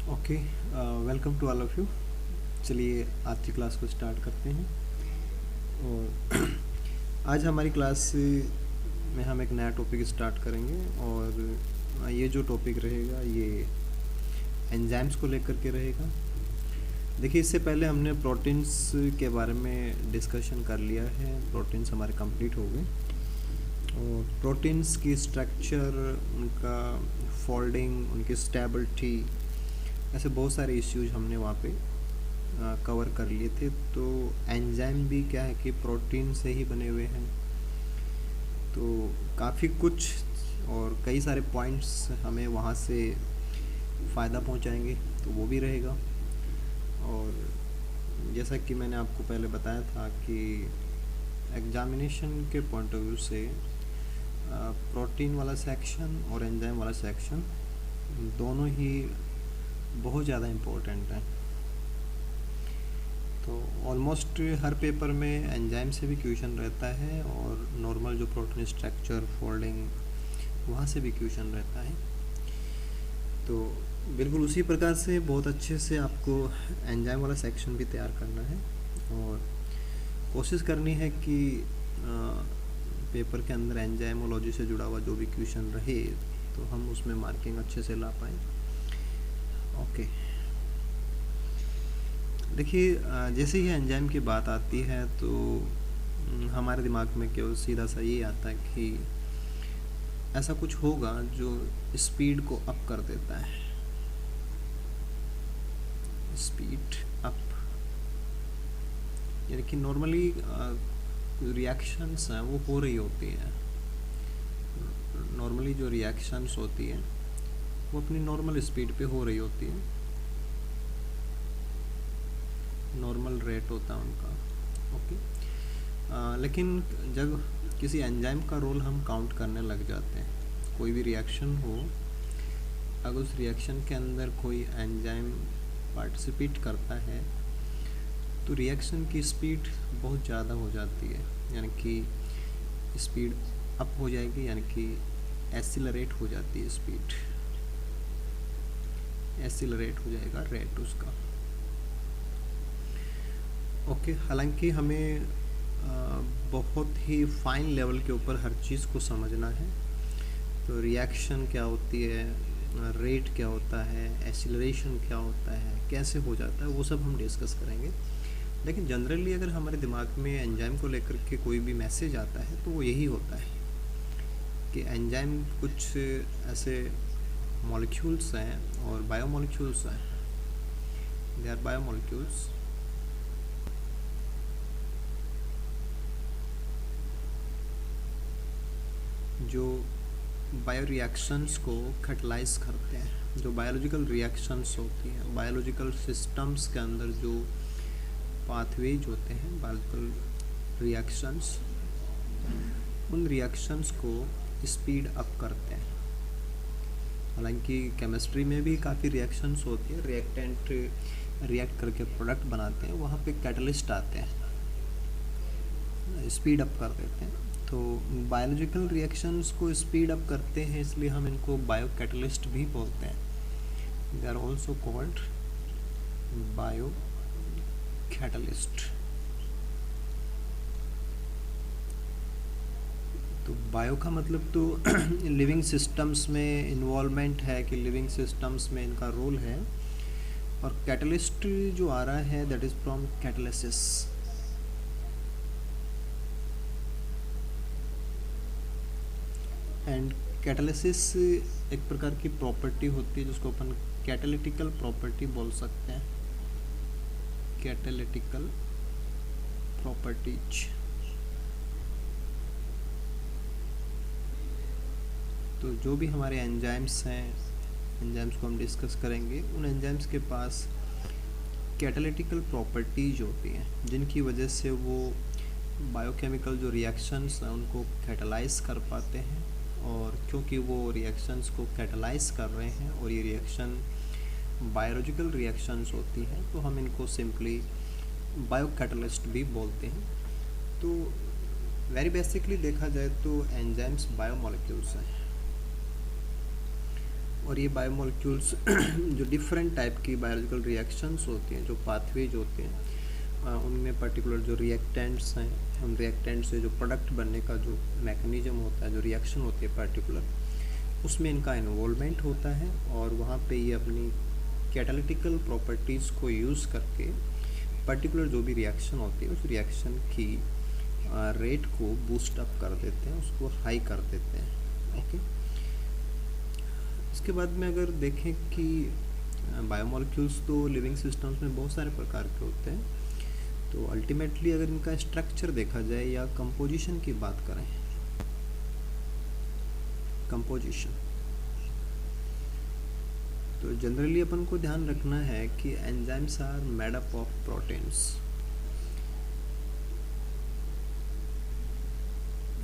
Okay, welcome to all of you. चलिए आज की क्लास को स्टार्ट करते हैं। और आज हमारी क्लास में हम एक नया टॉपिक स्टार्ट करेंगे। और ये जो टॉपिक रहेगा ये एंजाइम्स को लेकर के रहेगा। देखिए, इससे पहले हमने प्रोटीन्स के बारे में डिस्कशन कर लिया है। प्रोटीन्स हमारे कंप्लीट हो गए और प्रोटीन्स की स्ट्रक्चर, उनका फोल्डिंग, उनकी स्टेबिलिटी, ऐसे बहुत सारे इश्यूज हमने वहाँ पे कवर कर लिए थे। तो एंजाइम भी क्या है कि प्रोटीन से ही बने हुए हैं, तो काफ़ी कुछ और कई सारे पॉइंट्स हमें वहाँ से फ़ायदा पहुँचाएंगे, तो वो भी रहेगा। और जैसा कि मैंने आपको पहले बताया था कि एग्जामिनेशन के पॉइंट ऑफ व्यू से प्रोटीन वाला सेक्शन और एंजाइम वाला सेक्शन दोनों ही बहुत ज़्यादा इम्पोर्टेंट है। तो ऑलमोस्ट हर पेपर में एंजाइम से भी क्वेश्चन रहता है और नॉर्मल जो प्रोटीन स्ट्रक्चर, फोल्डिंग, वहाँ से भी क्वेश्चन रहता है। तो बिल्कुल उसी प्रकार से बहुत अच्छे से आपको एंजाइम वाला सेक्शन भी तैयार करना है और कोशिश करनी है कि पेपर के अंदर एंजाइमोलॉजी से जुड़ा हुआ जो भी क्वेश्चन रहे तो हम उसमें मार्किंग अच्छे से ला पाएँ। ओके, देखिए, जैसे ही एंजाइम की बात आती है तो हमारे दिमाग में केवल सीधा सा ये आता है कि ऐसा कुछ होगा जो स्पीड को अप कर देता है। स्पीड अप यानी कि नॉर्मली रिएक्शंस हैं वो हो रही होती हैं। नॉर्मली जो रिएक्शंस होती हैं वो अपनी नॉर्मल स्पीड पे हो रही होती है, नॉर्मल रेट होता है उनका। ओके, लेकिन जब किसी एंजाइम का रोल हम काउंट करने लग जाते हैं, कोई भी रिएक्शन हो, अगर उस रिएक्शन के अंदर कोई एंजाइम पार्टिसिपेट करता है तो रिएक्शन की स्पीड बहुत ज़्यादा हो जाती है, यानी कि स्पीड अप हो जाएगी, यानी कि एसिलरेट हो जाती है स्पीड, एसिलरेट हो जाएगा रेट उसका। ओके, हालांकि हमें बहुत ही फाइन लेवल के ऊपर हर चीज़ को समझना है। तो रिएक्शन क्या होती है, रेट क्या होता है, एसिलरेशन क्या होता है, कैसे हो जाता है, वो सब हम डिस्कस करेंगे। लेकिन जनरली अगर हमारे दिमाग में एंजाइम को लेकर के कोई भी मैसेज आता है तो वो यही होता है कि एंजाइम कुछ ऐसे मॉलिक्यूल्स हैं और बायोमॉलिक्यूल्स हैं। दे आर बायोमॉलिक्यूल्स जो बायो रिएक्शंस को कैटलाइज करते हैं। जो बायोलॉजिकल रिएक्शंस होती हैं, बायोलॉजिकल सिस्टम्स के अंदर जो पाथवेज होते हैं, बायोलॉजिकल रिएक्शंस, उन रिएक्शंस को स्पीड अप करते हैं। हालांकि केमिस्ट्री में भी काफ़ी रिएक्शंस होती है, रिएक्टेंट रिएक्ट करके प्रोडक्ट बनाते हैं, वहाँ पे कैटलिस्ट आते हैं, स्पीड अप कर देते हैं। तो बायोलॉजिकल रिएक्शंस को स्पीड अप करते हैं, इसलिए हम इनको बायो कैटलिस्ट भी बोलते हैं। They are also called bio catalyst. तो बायो का मतलब तो लिविंग सिस्टम्स में इन्वॉल्वमेंट है, कि लिविंग सिस्टम्स में इनका रोल है। और कैटलिस्ट जो आ रहा है that is from catalysis. And catalysis एक प्रकार की प्रॉपर्टी होती है जिसको अपन कैटालिटिकल प्रॉपर्टी बोल सकते हैं। कैटालिटिकल प्रॉपर्टीज। तो जो भी हमारे एंजाइम्स हैं, एंजाइम्स को हम डिस्कस करेंगे, उन एंजाइम्स के पास कैटालिटिकल प्रॉपर्टीज होती हैं जिनकी वजह से वो बायोकेमिकल जो रिएक्शंस हैं उनको कैटलाइज कर पाते हैं। और क्योंकि वो रिएक्शंस को कैटलाइज कर रहे हैं और ये रिएक्शन बायोलॉजिकल रिएक्शंस होती हैं, तो हम इनको सिंपली बायो कैटलिस्ट भी बोलते हैं। तो वेरी बेसिकली देखा जाए तो एंजाइम्स बायोमॉलिक्यूल्स हैं और ये बायोमोलिक्यूल्स जो डिफरेंट टाइप की बायोलॉजिकल रिएक्शंस होती हैं, जो पाथवेज होते हैं, उनमें पर्टिकुलर जो रिएक्टेंट्स हैं, उन रिएक्टेंट से जो प्रोडक्ट बनने का जो मैकेनिज्म होता है, जो रिएक्शन होती है पर्टिकुलर, उसमें इनका इन्वॉल्वमेंट होता है और वहाँ पे ये अपनी कैटालिटिकल प्रॉपर्टीज़ को यूज़ करके पर्टिकुलर जो भी रिएक्शन होती है उस रिएक्शन की रेट को बूस्ट अप कर देते हैं, उसको हाई कर देते हैं। ओके, इसके बाद में अगर देखें कि बायोमोलिक्यूल्स तो लिविंग सिस्टम्स में बहुत सारे प्रकार के होते हैं, तो अल्टीमेटली अगर इनका स्ट्रक्चर देखा जाए या कंपोजिशन की बात करें, कंपोजिशन, तो जनरली अपन को ध्यान रखना है कि enzymes are made up of proteins.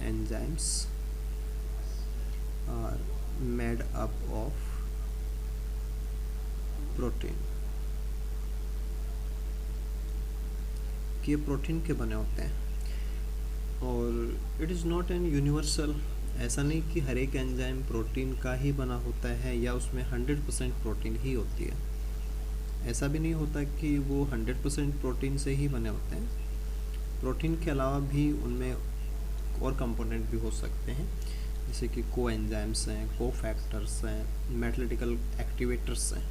Enzymes are made up of protein, कि ये प्रोटीन के बने होते हैं। और it is not an universal, ऐसा नहीं कि हर एक एंजाइम प्रोटीन का ही बना होता है या उसमें 100% प्रोटीन ही होती है। ऐसा भी नहीं होता कि वो 100% प्रोटीन से ही बने होते हैं। प्रोटीन के अलावा भी उनमें और कंपोनेंट भी हो सकते हैं, जैसे कि को एंजाइम्स हैं, को फैक्टर्स हैं, मेटालिटिकल एक्टिवेटर्स हैं,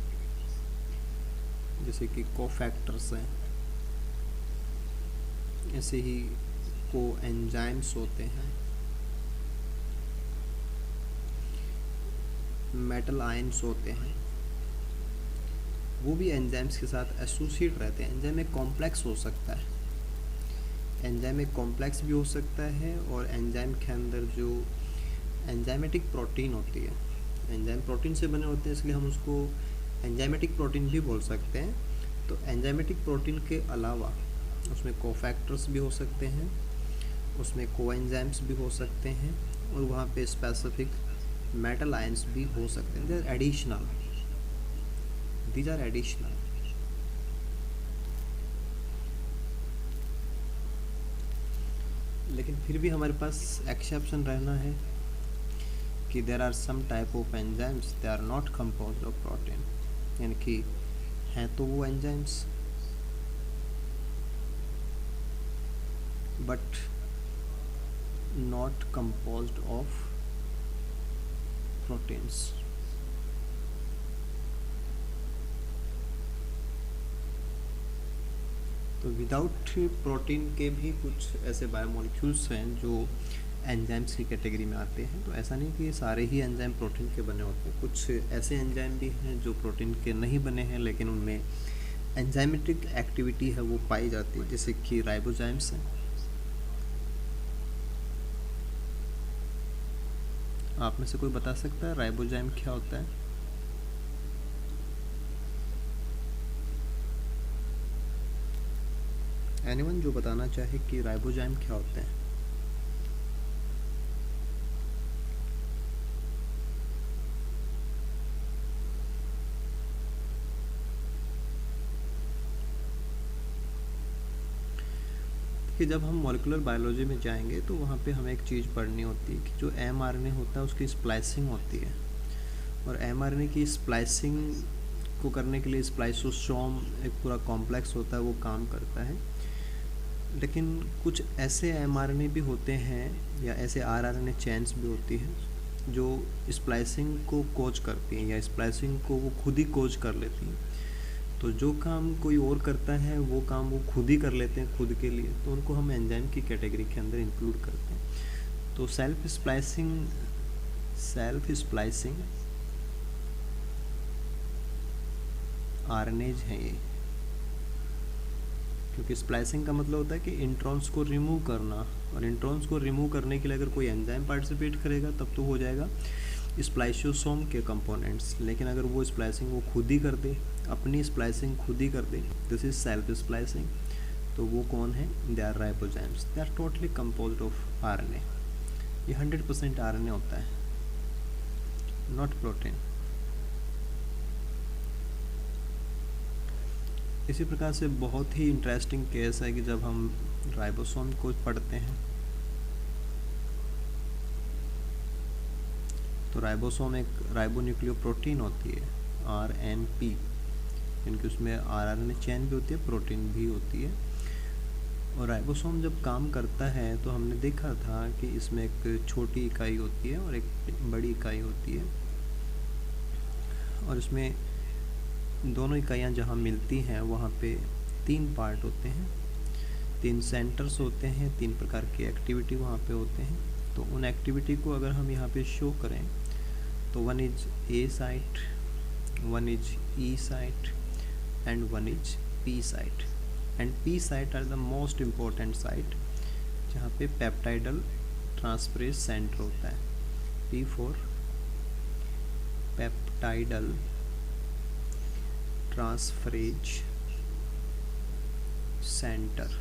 जैसे कि को फैक्टर्स हैं, ऐसे ही को एंजाइम्स होते हैं, मेटल आयंस होते हैं, वो भी एंजाइम्स के साथ एसोसिएट रहते हैं। एंजाइम एक कॉम्प्लेक्स हो सकता है, एंजाइम एक कॉम्प्लेक्स भी हो सकता है, और एंजाइम के अंदर जो एंजाइमेटिक प्रोटीन होती है, एंजाइम प्रोटीन से बने होते हैं इसलिए हम उसको एंजाइमेटिक प्रोटीन भी बोल सकते हैं। तो एंजाइमेटिक प्रोटीन के अलावा उसमें कोफैक्टर्स भी हो सकते हैं, उसमें कोएंजाइम्स भी हो सकते हैं, और वहाँ पे स्पेसिफिक मेटल आयंस भी हो सकते हैं। These are additional. लेकिन फिर भी हमारे पास एक्सेप्शन रहना है कि there are some type of enzymes they are not composed of protein, यानी कि हैं तो वो enzymes but not composed of proteins. तो विदाउट प्रोटीन के भी कुछ ऐसे बायोमोलिक्यूल्स हैं जो एंजाइम्स की कैटेगरी में आते हैं। तो ऐसा नहीं कि सारे ही एंजाइम प्रोटीन के बने होते हैं, कुछ ऐसे एंजाइम भी हैं जो प्रोटीन के नहीं बने हैं लेकिन उनमें एंजाइमेटिक एक्टिविटी है वो पाई जाती है, जैसे कि राइबोजाइम्स हैं। आप में से कोई बता सकता है राइबोजाइम क्या होता है? एनीवन जो बताना चाहे कि राइबोजाइम क्या होते हैं? कि जब हम मॉलिक्यूलर बायोलॉजी में जाएंगे तो वहाँ पे हमें एक चीज़ पढ़नी होती है कि जो mRNA होता है उसकी स्प्लाइसिंग होती है, और mRNA की स्प्लाइसिंग को करने के लिए स्प्लाइसोसोम एक पूरा कॉम्प्लेक्स होता है, वो काम करता है। लेकिन कुछ ऐसे mRNA भी होते हैं या ऐसे rRNA चेन्स भी होती हैं जो स्प्लाइसिंग को कोज करती हैं या स्प्लाइसिंग को वो खुद ही कोज कर लेती हैं। तो जो काम कोई और करता है वो काम वो खुद ही कर लेते हैं खुद के लिए, तो उनको हम एंजाइम की कैटेगरी के अंदर इंक्लूड करते हैं। तो सेल्फ स्प्लाइसिंग आरएनएज हैं ये, क्योंकि स्प्लाइसिंग का मतलब होता है कि इंट्रॉन्स को रिमूव करना, और इंट्रॉन्स को रिमूव करने के लिए अगर कोई एंजाइम पार्टिसिपेट करेगा तब तो हो जाएगा स्प्लाइसोसोम के कंपोनेंट्स। लेकिन अगर वो स्प्लाइसिंग वो खुद ही कर दे, अपनी स्प्लाइसिंग खुद ही कर दे, दिस इज सेल्फ स्प्लाइसिंग, तो वो कौन है? They are ribozymes. They are totally composed of RNA. ये 100% आरएनए होता है, नॉट प्रोटीन। इसी प्रकार से बहुत ही इंटरेस्टिंग केस है कि जब हम राइबोसोम को पढ़ते हैं तो राइबोसोम एक राइबोन्यूक्लियोप्रोटीन होती है, RNP, इनकी उसमें RNA चेन भी होती है, प्रोटीन भी होती है। और राइबोसोम जब काम करता है तो हमने देखा था कि इसमें एक छोटी इकाई होती है और एक बड़ी इकाई होती है, और इसमें दोनों इकाइयाँ जहाँ मिलती हैं वहाँ पे 3 पार्ट होते हैं, 3 सेंटर्स होते हैं, 3 प्रकार की एक्टिविटी वहाँ पे होते हैं। तो उन एक्टिविटी को अगर हम यहाँ पे शो करें तो one is A site, one is E site and one is P site. And P site are the most important site, जहाँ पे पेप्टाइडल ट्रांसफरेज सेंटर होता है। P for peptidyl transferase center,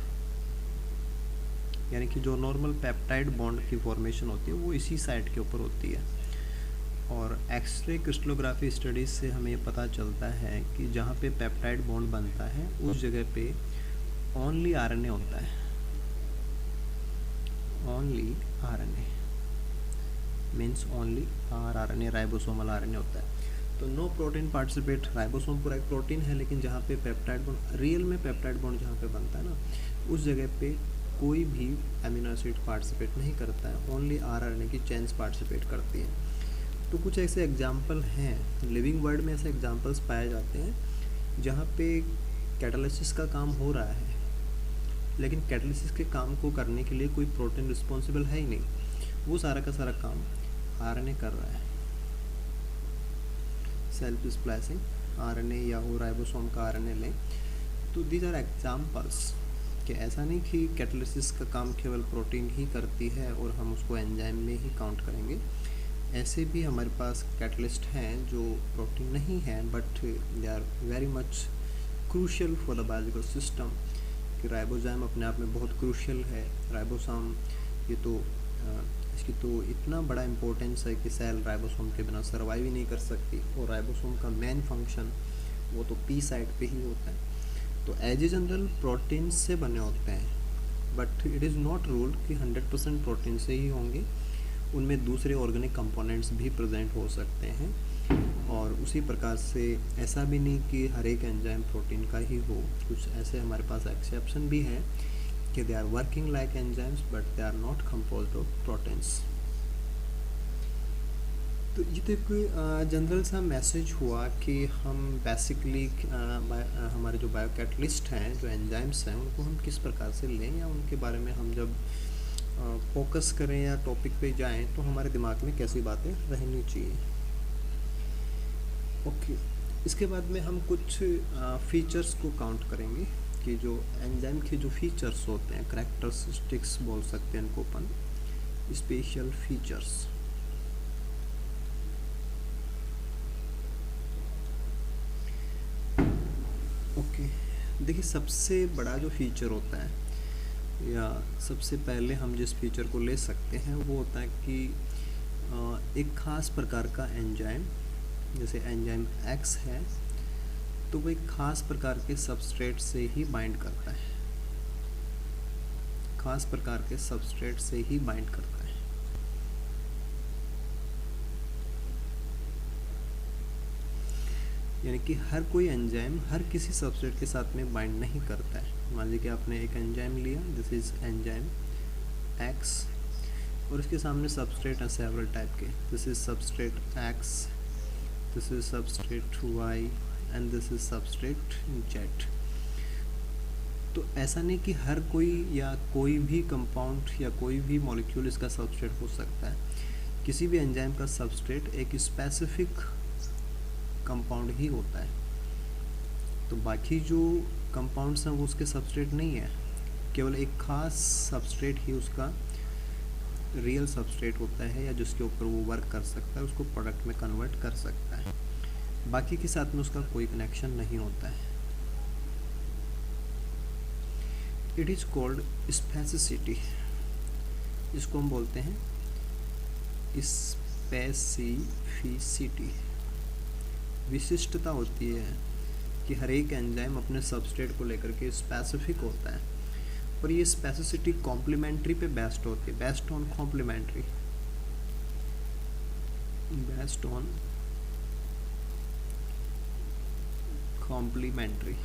यानी कि जो नॉर्मल पेप्टाइड बॉन्ड की formation होती है वो इसी साइट के ऊपर होती है। और एक्सरे क्रिस्टलोग्राफी स्टडीज से हमें ये पता चलता है कि जहाँ पे पेप्टाइड बॉन्ड बनता है उस जगह पे ओनली RNA होता है, only RNA means only RNA, ribosomal RNA होता है। तो नो प्रोटीन पार्टिसिपेट, राइबोसोम पूरा एक प्रोटीन है, लेकिन जहाँ पे पेप्टाइड बॉन्ड, रियल में पेप्टाइड बॉन्ड जहाँ पे बनता है ना, उस जगह पे कोई भी अमीनो एसिड पार्टिसिपेट नहीं करता है, ओनली RNA की चेन्स पार्टिसिपेट करती है। तो कुछ ऐसे एग्जाम्पल हैं, लिविंग वर्ल्ड में ऐसे एग्जाम्पल्स पाए जाते हैं जहाँ पे कैटालिसिस का काम हो रहा है, लेकिन कैटालिसिस के काम को करने के लिए कोई प्रोटीन रिस्पॉन्सिबल है ही नहीं, वो सारा का सारा काम RNA कर रहा है। सेल्फ स्प्लाइसिंग RNA या वो राइबोसोम का RNA लें, तो दीज आर एग्जाम्पल्स कि ऐसा नहीं कि कैटालिसिस का काम केवल प्रोटीन ही करती है और हम उसको एंजाइम में ही काउंट करेंगे। ऐसे भी हमारे पास कैटलिस्ट हैं जो प्रोटीन नहीं है, but they are very much crucial for the biological system. कि राइबोसोम अपने आप में बहुत क्रूशियल है। राइबोसोम ये तो इसकी तो इतना बड़ा इम्पोर्टेंस है कि सेल राइबोसोम के बिना सर्वाइव ही नहीं कर सकती, और राइबोसोम का मेन फंक्शन वो तो P साइट पे ही होता है। तो एज ए जनरल प्रोटीन से बने होते हैं, but it is not ruled कि 100% प्रोटीन से ही होंगे, उनमें दूसरे ऑर्गेनिक कंपोनेंट्स भी प्रेजेंट हो सकते हैं। और उसी प्रकार से ऐसा भी नहीं कि हर एक एंजाइम प्रोटीन का ही हो, कुछ ऐसे हमारे पास एक्सेप्शन भी है कि they are working like enzymes but they are not composed of proteins. तो ये तो एक जनरल सा मैसेज हुआ कि हम बेसिकली हमारे जो बायोकैटलिस्ट हैं, जो एंजाइम्स हैं, उनको हम किस प्रकार से लें, या उनके बारे में हम जब फोकस करें या टॉपिक पे जाएं तो हमारे दिमाग में कैसी बातें रहनी चाहिए। ओके, इसके बाद में हम कुछ फीचर्स को काउंट करेंगे कि जो एंजाइम के जो फीचर्स होते हैं, करैक्टरिस्टिक्स बोल सकते हैं इनको अपन, स्पेशल फीचर्स। ओके, देखिए सबसे बड़ा जो फीचर होता है, या सबसे पहले हम जिस फीचर को ले सकते हैं वो होता है कि एक ख़ास प्रकार का एंजाइम, जैसे एंजाइम X है, तो वो एक ख़ास प्रकार के सबस्ट्रेट से ही बाइंड करता है, ख़ास प्रकार के सबस्ट्रेट से ही बाइंड करता है। यानी कि हर कोई एंजाइम हर किसी सबस्ट्रेट के साथ में बाइंड नहीं करता है। मान लीजिए कि आपने एक एंजाइम लिया, दिस इज एंजाइम X, और इसके सामने सबस्ट्रेट है सेवरल टाइप के, this is substrate X, this is substrate Y and this is substrate Z। तो ऐसा नहीं कि हर कोई या कोई भी कंपाउंड या कोई भी मॉलिक्यूल इसका सबस्ट्रेट हो सकता है। किसी भी एंजाइम का सबस्ट्रेट एक स्पेसिफिक कंपाउंड ही होता है, तो बाकी जो कंपाउंड्स हैं वो उसके सबस्ट्रेट नहीं है, केवल एक खास सबस्ट्रेट ही उसका रियल सबस्ट्रेट होता है, या जिसके ऊपर वो वर्क कर सकता है, उसको प्रोडक्ट में कन्वर्ट कर सकता है। बाकी के साथ में उसका कोई कनेक्शन नहीं होता है। इट इज़ कॉल्ड स्पेसिसिटी, इसको हम बोलते हैं स्पेसिफिसिटी। विशिष्टता होती है कि हर एक एंजाइम अपने सबस्ट्रेट को लेकर के स्पेसिफिक होता है, और ये स्पेसिसिटी कॉम्प्लीमेंट्री पे बेस्ड होती है, based on complementary. Based on complementary.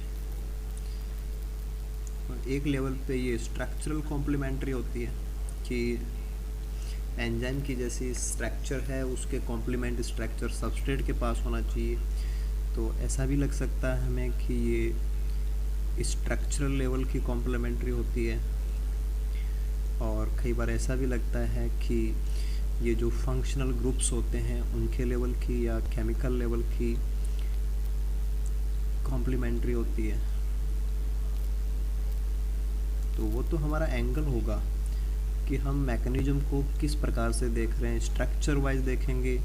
एक लेवल पे ये स्ट्रक्चरल कॉम्प्लीमेंट्री होती है कि एंजाइम की जैसी स्ट्रक्चर है उसके कॉम्प्लीमेंट स्ट्रक्चर सबस्ट्रेट के पास होना चाहिए। तो ऐसा भी लग सकता है हमें कि ये स्ट्रक्चरल लेवल की कॉम्प्लीमेंट्री होती है, और कई बार ऐसा भी लगता है कि ये जो फंक्शनल ग्रुप्स होते हैं उनके लेवल की या केमिकल लेवल की कॉम्प्लीमेंट्री होती है। तो वो तो हमारा एंगल होगा कि हम मैकेनिज्म को किस प्रकार से देख रहे हैं। स्ट्रक्चर वाइज देखेंगे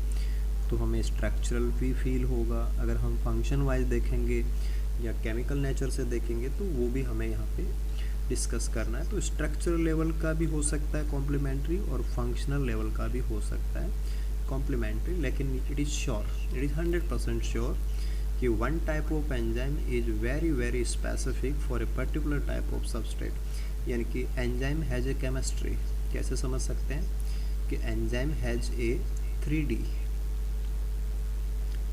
तो हमें स्ट्रक्चरल भी फील होगा, अगर हम फंक्शन वाइज देखेंगे या केमिकल नेचर से देखेंगे तो वो भी हमें यहाँ पे डिस्कस करना है। तो स्ट्रक्चरल लेवल का भी हो सकता है कॉम्प्लीमेंट्री और फंक्शनल लेवल का भी हो सकता है कॉम्प्लीमेंट्री, लेकिन it is sure, it is 100% sure कि one type of enzyme is very specific for a particular type of substrate. यानी कि एंजाइम हैज़ ए केमिस्ट्री। कैसे समझ सकते हैं कि एंजाइम हैज़ ए 3D,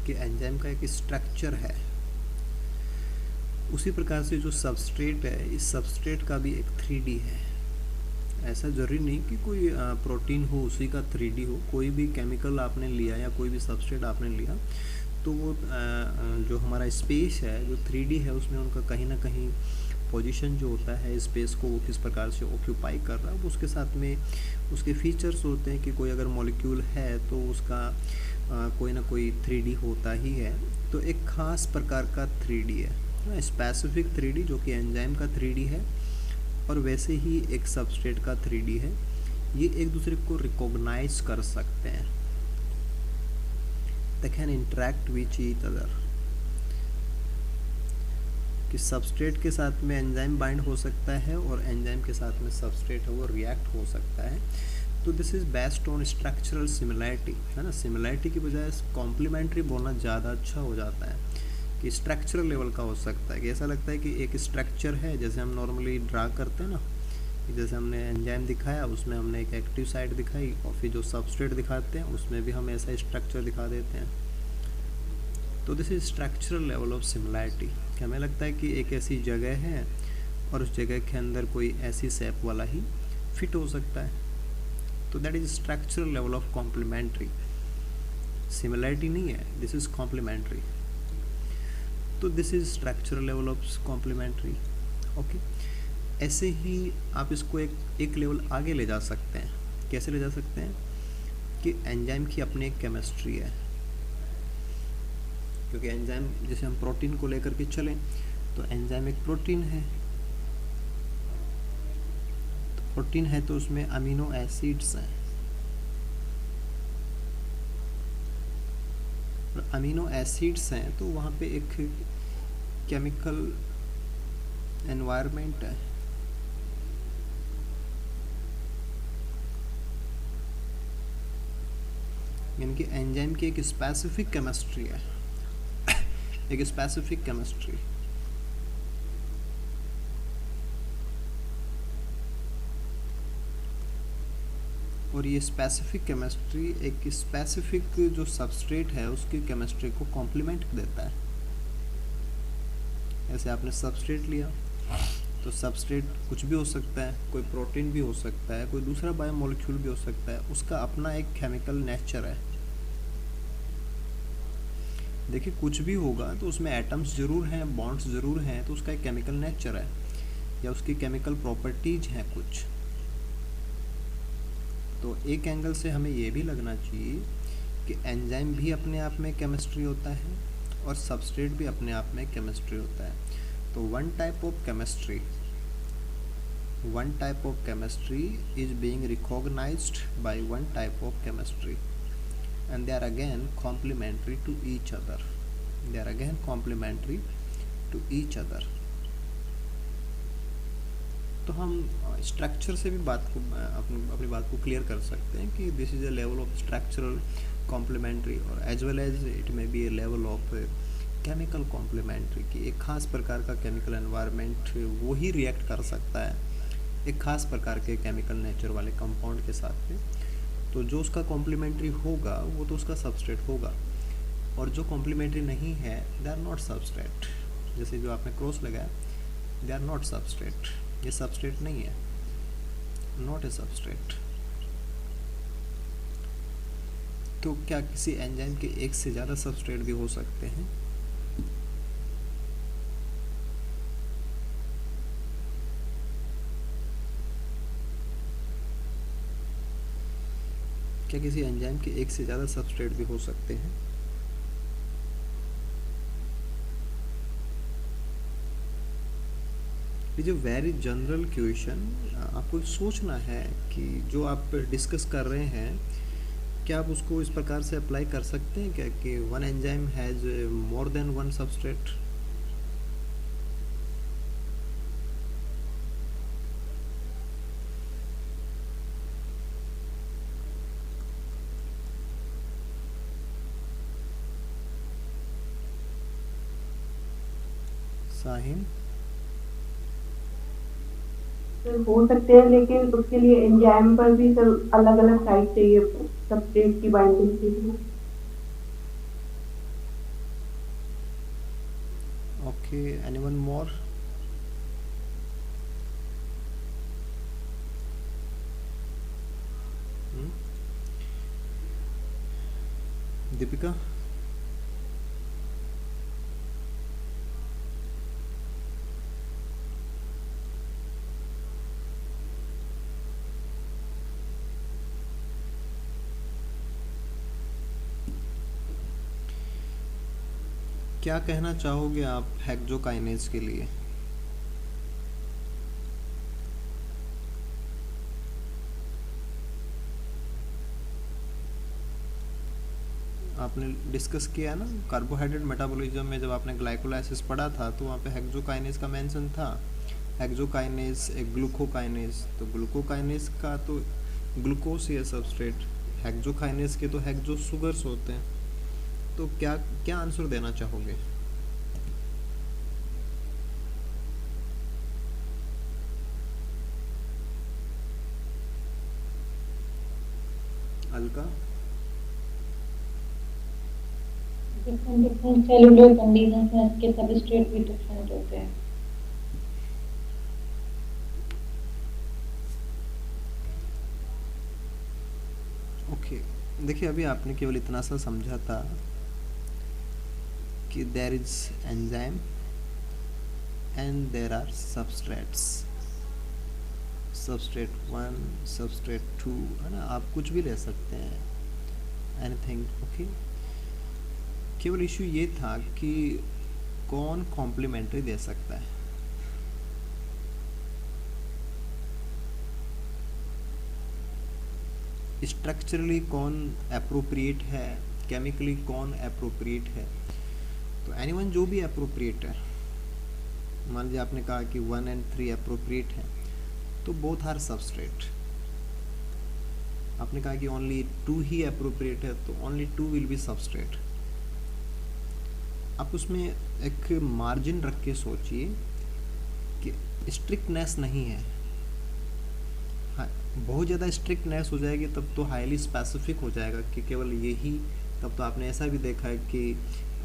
कि एंजाइम का एक स्ट्रक्चर है। उसी प्रकार से जो सबस्ट्रेट है, इस सबस्ट्रेट का भी एक 3D है। ऐसा ज़रूरी नहीं कि कोई प्रोटीन हो उसी का 3D हो। कोई भी केमिकल आपने लिया या कोई भी सबस्ट्रेट आपने लिया तो वो जो हमारा स्पेस है जो 3D है उसमें उनका कहीं ना कहीं पोजीशन जो होता है स्पेस को वो किस प्रकार से ऑक्यूपाई कर रहा है, उसके साथ में उसके फीचर्स होते हैं कि कोई अगर मॉलिक्यूल है तो उसका कोई ना कोई 3D होता ही है। तो एक ख़ास प्रकार का 3D है, स्पेसिफिक 3D जो कि एंजाइम का 3D है, और वैसे ही एक सबस्ट्रेट का 3D है। ये एक दूसरे को रिकॉग्नाइज कर सकते हैं, they can interact with each other, कि सबस्ट्रेट के साथ में एंजाइम बाइंड हो सकता है और एंजाइम के साथ में सबस्ट्रेट है वो रिएक्ट हो सकता है। तो this is based on structural similarity, है ना। सिमिलैरिटी की बजाय कॉम्प्लीमेंट्री बोलना ज़्यादा अच्छा हो जाता है कि स्ट्रक्चरल लेवल का हो सकता है। कि ऐसा लगता है कि एक स्ट्रक्चर है, जैसे हम नॉर्मली ड्रा करते हैं ना, जैसे हमने एंजाइम दिखाया उसमें हमने एक एक्टिव साइट दिखाई, और फिर जो सबस्ट्रेट दिखाते हैं उसमें भी हम ऐसा स्ट्रक्चर दिखा देते हैं। तो this is structural level of similarity, कि हमें लगता है कि एक ऐसी जगह है और उस जगह के अंदर कोई ऐसी शेप वाला ही फिट हो सकता है। तो that is structural level of complementary. Similarity नहीं है, दिस इज कॉम्प्लीमेंट्री। तो this is structural level of complementary. Okay, ऐसे ही आप इसको एक लेवल आगे ले जा सकते हैं। कैसे ले जा सकते हैं कि एंजाइम की अपनी एक केमिस्ट्री है, क्योंकि एंजाइम जैसे हम प्रोटीन को लेकर के चलें तो एंजाइम एक प्रोटीन है। तो प्रोटीन है तो उसमें अमीनो एसिड्स हैं, और अमीनो एसिड्स हैं तो वहाँ पे एक केमिकल एनवायरनमेंट है। यानी कि एंजाइम की एक स्पेसिफिक केमिस्ट्री है, एक स्पेसिफिक केमिस्ट्री। और ये स्पेसिफिक केमिस्ट्री एक स्पेसिफिक जो सबस्ट्रेट है उसकी केमिस्ट्री को कॉम्प्लीमेंट देता है। ऐसे आपने सबस्ट्रेट लिया तो सबस्ट्रेट कुछ भी हो सकता है, कोई प्रोटीन भी हो सकता है, कोई दूसरा बायोमोलिक्यूल भी हो सकता है, उसका अपना एक केमिकल नेचर है। देखिए कुछ भी होगा तो उसमें एटम्स ज़रूर हैं, बॉन्ड्स ज़रूर हैं, तो उसका एक केमिकल नेचर है या उसकी केमिकल प्रॉपर्टीज हैं कुछ। तो एक एंगल से हमें ये भी लगना चाहिए कि एंजाइम भी अपने आप में केमिस्ट्री होता है और सबस्ट्रेट भी अपने आप में केमिस्ट्री होता है। तो one type of chemistry is being recognized by one type of chemistry, and they are again complementary to each other. तो हम स्ट्रक्चर से भी अपनी बात को क्लियर कर सकते हैं कि this is a level of structural complementary, और as well as it may be a level of chemical complementary, कि एक खास प्रकार का केमिकल एनवायरनमेंट वो ही रिएक्ट कर सकता है एक खास प्रकार के केमिकल नेचर वाले कंपाउंड के साथ में, तो जो उसका कॉम्प्लीमेंट्री होगा वो तो उसका सबस्ट्रेट होगा, और जो कॉम्प्लीमेंट्री नहीं है दे आर नॉट सबस्ट्रेट। जैसे जो आपने क्रॉस लगाया, दे आर नॉट सबस्ट्रेट, ये सबस्ट्रेट नहीं है, नॉट ए सबस्ट्रेट। तो क्या किसी एंजाइम के एक से ज़्यादा सबस्ट्रेट भी हो सकते हैं? क्या किसी एंजाइम के एक से ज़्यादा सबस्ट्रेट भी हो सकते हैं? ये जो वेरी जनरल क्वेश्चन, आपको सोचना है कि जो आप डिस्कस कर रहे हैं क्या आप उसको इस प्रकार से अप्लाई कर सकते हैं क्या कि one enzyme has more than one substrate? Sahin, sir हो सकते हैं, लेकिन उसके लिए एंजाइम पर भी सर अलग अलग साइट चाहिए सबस्ट्रेट की बाइंडिंग के लिए। ओके, एनीवन मोर? दीपिका? क्या कहना चाहोगे आप हेक्सोकाइनेज के लिए? आपने डिस्कस किया ना कार्बोहाइड्रेट मेटाबॉलिज्म में, जब आपने ग्लाइकोलाइसिस पढ़ा था तो वहाँ पे हेक्सोकाइनेज का मेंशन था। हेक्सोकाइनेज एक ग्लूकोकाइनेज, तो ग्लूकोकाइनेज का तो ग्लूकोज ही है सबस्ट्रेट, हेक्सोकाइनेज के तो हेक्सो शुगर्स होते हैं। तो क्या क्या आंसर देना चाहोगे? Alka? Different different cellular condition में इसके सबस्ट्रेट भी डिफरेंट होते हैं। ओके, देखिए अभी आपने केवल इतना सा समझा था कि there is enzyme and there are substrates, substrate 1, substrate 2, है ना, आप कुछ भी ले सकते हैं, एनीथिंग। ओके, केवल इशू ये था कि कौन कॉम्प्लीमेंट्री दे सकता है। स्ट्रक्चरली कौन अप्रोप्रिएट है, केमिकली कौन अप्रोप्रिएट है। तो एनीवन जो भी अप्रोप्रिएट है, मान लीजिए आपने कहा कि 1 and 3 अप्रोप्रिएट है, तो बोथ आर सबस्ट्रेट। आपने कहा कि ओनली 2 ही अप्रोप्रिएट है, तो ओनली 2 विल बी सबस्ट्रेट। आप उसमें एक मार्जिन रख के सोचिए कि स्ट्रिक्टनेस नहीं है। हाँ, बहुत ज़्यादा स्ट्रिक्टनेस हो जाएगी तब तो हाईली स्पेसिफिक हो जाएगा कि केवल यही, तब तो आपने ऐसा भी देखा है कि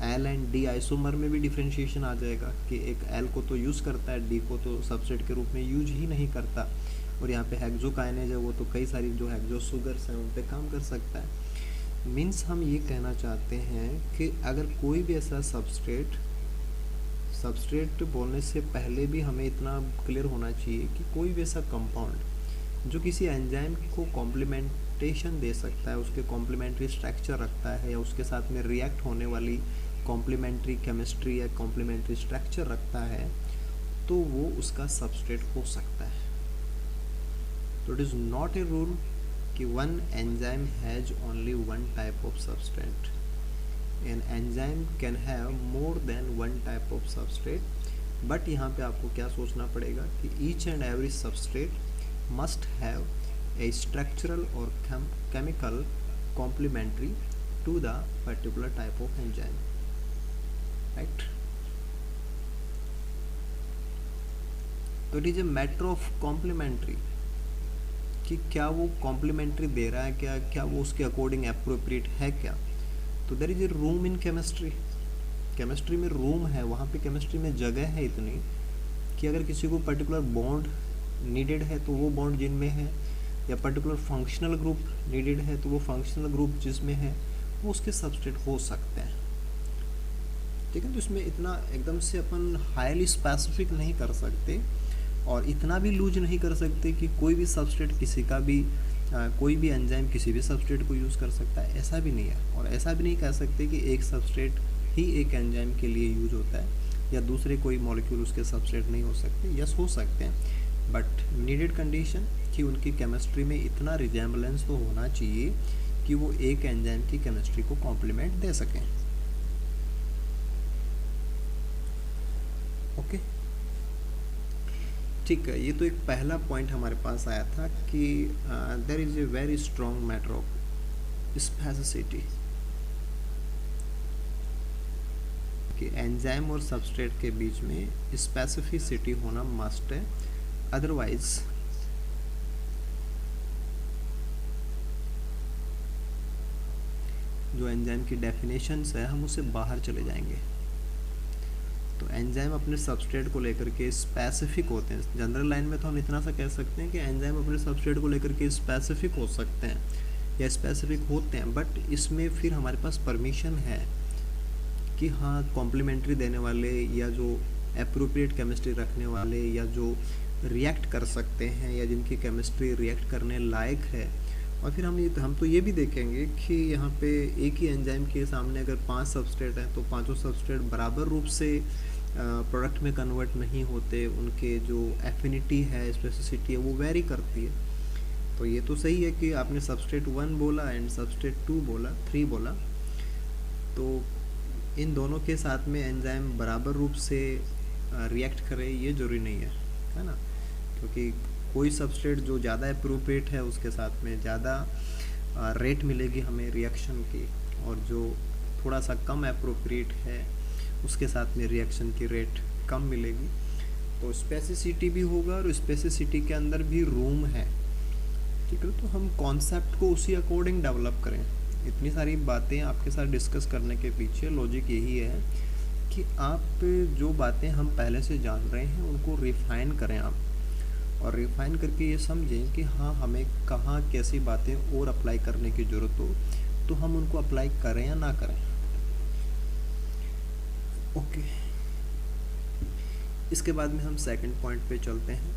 एल एंड डी आइसोमर में भी डिफ्रेंशिएशन आ जाएगा कि एक एल को तो यूज़ करता है, डी को तो सबस्ट्रेट के रूप में यूज ही नहीं करता। और यहाँ पे हेक्सोकाइनेज है, वो तो कई सारी जो हेक्सो शुगर्स हैं उन पे काम कर सकता है। मीन्स हम ये कहना चाहते हैं कि अगर कोई भी ऐसा सबस्ट्रेट बोलने से पहले भी हमें इतना क्लियर होना चाहिए कि कोई भी ऐसा कंपाउंड जो किसी एंजाइम को कॉम्प्लीमेंटेशन दे सकता है, उसके कॉम्प्लीमेंट्री स्ट्रक्चर रखता है, या उसके साथ में रिएक्ट होने वाली कॉम्प्लीमेंट्री केमिस्ट्री या कॉम्प्लीमेंट्री स्ट्रक्चर रखता है, तो वो उसका सबस्ट्रेट हो सकता है। तो it is not a rule कि one enzyme has only one type of substrate. An enzyme can have more than one type of substrate, but यहाँ पे आपको क्या सोचना पड़ेगा कि each and every substrate must have a structural or chemical complementary to the particular type of enzyme, right? So it is a matter of complementary. कि क्या वो कॉम्प्लीमेंट्री दे रहा है, क्या वो उसके अकॉर्डिंग अप्रोप्रिएट है क्या। तो there is a room in chemistry, chemistry में रूम है, वहाँ पे केमिस्ट्री में जगह है इतनी कि अगर किसी को पर्टिकुलर बॉन्ड नीडेड है तो वो बॉन्ड जिनमें है, या पर्टिकुलर फंक्शनल ग्रुप नीडेड है तो वो फंक्शनल ग्रुप जिसमें है वो उसके सबस्ट्रेट हो सकते हैं। ठीक है, तो इसमें इतना एकदम से अपन हाईली स्पेसिफिक नहीं कर सकते और इतना भी लूज नहीं कर सकते कि कोई भी सबस्ट्रेट किसी का भी कोई भी एंजाइम किसी भी सबस्ट्रेट को यूज़ कर सकता है, ऐसा भी नहीं है। और ऐसा भी नहीं कह सकते कि एक सबस्ट्रेट ही एक एंजाइम के लिए यूज होता है या दूसरे कोई मॉलिक्यूल उसके सबस्ट्रेट नहीं हो सकते। यस, हो सकते हैं, बट नीडेड कंडीशन कि उनकी केमिस्ट्री में इतना रिजेम्बलेंस तो होना चाहिए कि वो एक एंजाइम की केमिस्ट्री को कॉम्प्लीमेंट दे सकें। ओके, ठीक है, ये तो एक पहला पॉइंट हमारे पास आया था कि there is a very strong matter of specificity, कि एंजाइम और सबस्ट्रेट के बीच में स्पेसिफिसिटी होना मस्ट है, अदरवाइज जो एंजाइम की डेफिनेशंस है हम उससे बाहर चले जाएंगे। तो एंजाइम अपने सबस्ट्रेट को लेकर के स्पेसिफिक होते हैं। जनरल लाइन में तो हम इतना सा कह सकते हैं कि एंजाइम अपने सबस्ट्रेट को लेकर के स्पेसिफिक हो सकते हैं या स्पेसिफिक होते हैं, बट इसमें फिर हमारे पास परमिशन है कि हाँ, कॉम्प्लीमेंट्री देने वाले या जो एप्रोप्रिएट केमिस्ट्री रखने वाले या जो रिएक्ट कर सकते हैं या जिनकी केमिस्ट्री रिएक्ट करने लायक है। और फिर हम तो ये भी देखेंगे कि यहाँ पे एक ही एंजाइम के सामने अगर 5 सबस्ट्रेट हैं तो पांचों सबस्ट्रेट बराबर रूप से प्रोडक्ट में कन्वर्ट नहीं होते, उनके जो एफिनिटी है, स्पेसिसिटी है, वो वेरी करती है। तो ये तो सही है कि आपने सबस्ट्रेट 1 बोला एंड सबस्ट्रेट 2 बोला, 3 बोला, तो इन दोनों के साथ में एंजाइम बराबर रूप से रिएक्ट करे ये जरूरी नहीं है ना, क्योंकि कोई सबस्ट्रेट जो ज़्यादा अप्रोप्रिएट है उसके साथ में ज़्यादा रेट मिलेगी हमें रिएक्शन की, और जो थोड़ा सा कम अप्रोप्रिएट है उसके साथ में रिएक्शन की रेट कम मिलेगी। तो स्पेसिसिटी भी होगा और स्पेसिसिटी के अंदर भी रूम है। ठीक है, तो हम कॉन्सेप्ट को उसी अकॉर्डिंग डेवलप करें। इतनी सारी बातें आपके साथ डिस्कस करने के पीछे लॉजिक यही है कि आप जो बातें हम पहले से जान रहे हैं उनको रिफाइन करें आप, और रिफाइन करके ये समझें कि हाँ, हमें कहाँ कैसी बातें और अप्लाई करने की ज़रूरत हो तो हम उनको अप्लाई करें या ना करें। ओके, इसके बाद में हम सेकंड पॉइंट पे चलते हैं।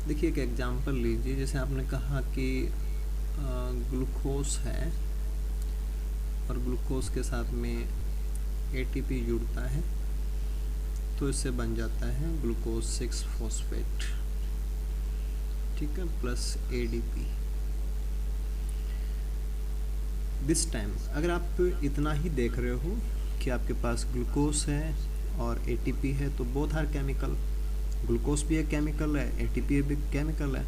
देखिए, एक एग्जांपल लीजिए, जैसे आपने कहा कि ग्लूकोज है और ग्लूकोज के साथ में एटीपी जुड़ता है तो इससे बन जाता है ग्लूकोज 6 फॉस्फेट, ठीक है, प्लस एडीपी। दिस टाइम अगर आप इतना ही देख रहे हो कि आपके पास ग्लूकोज है और एटीपी है तो बोथ आर केमिकल, ग्लूकोज भी एक केमिकल है, एटीपी भी केमिकल है,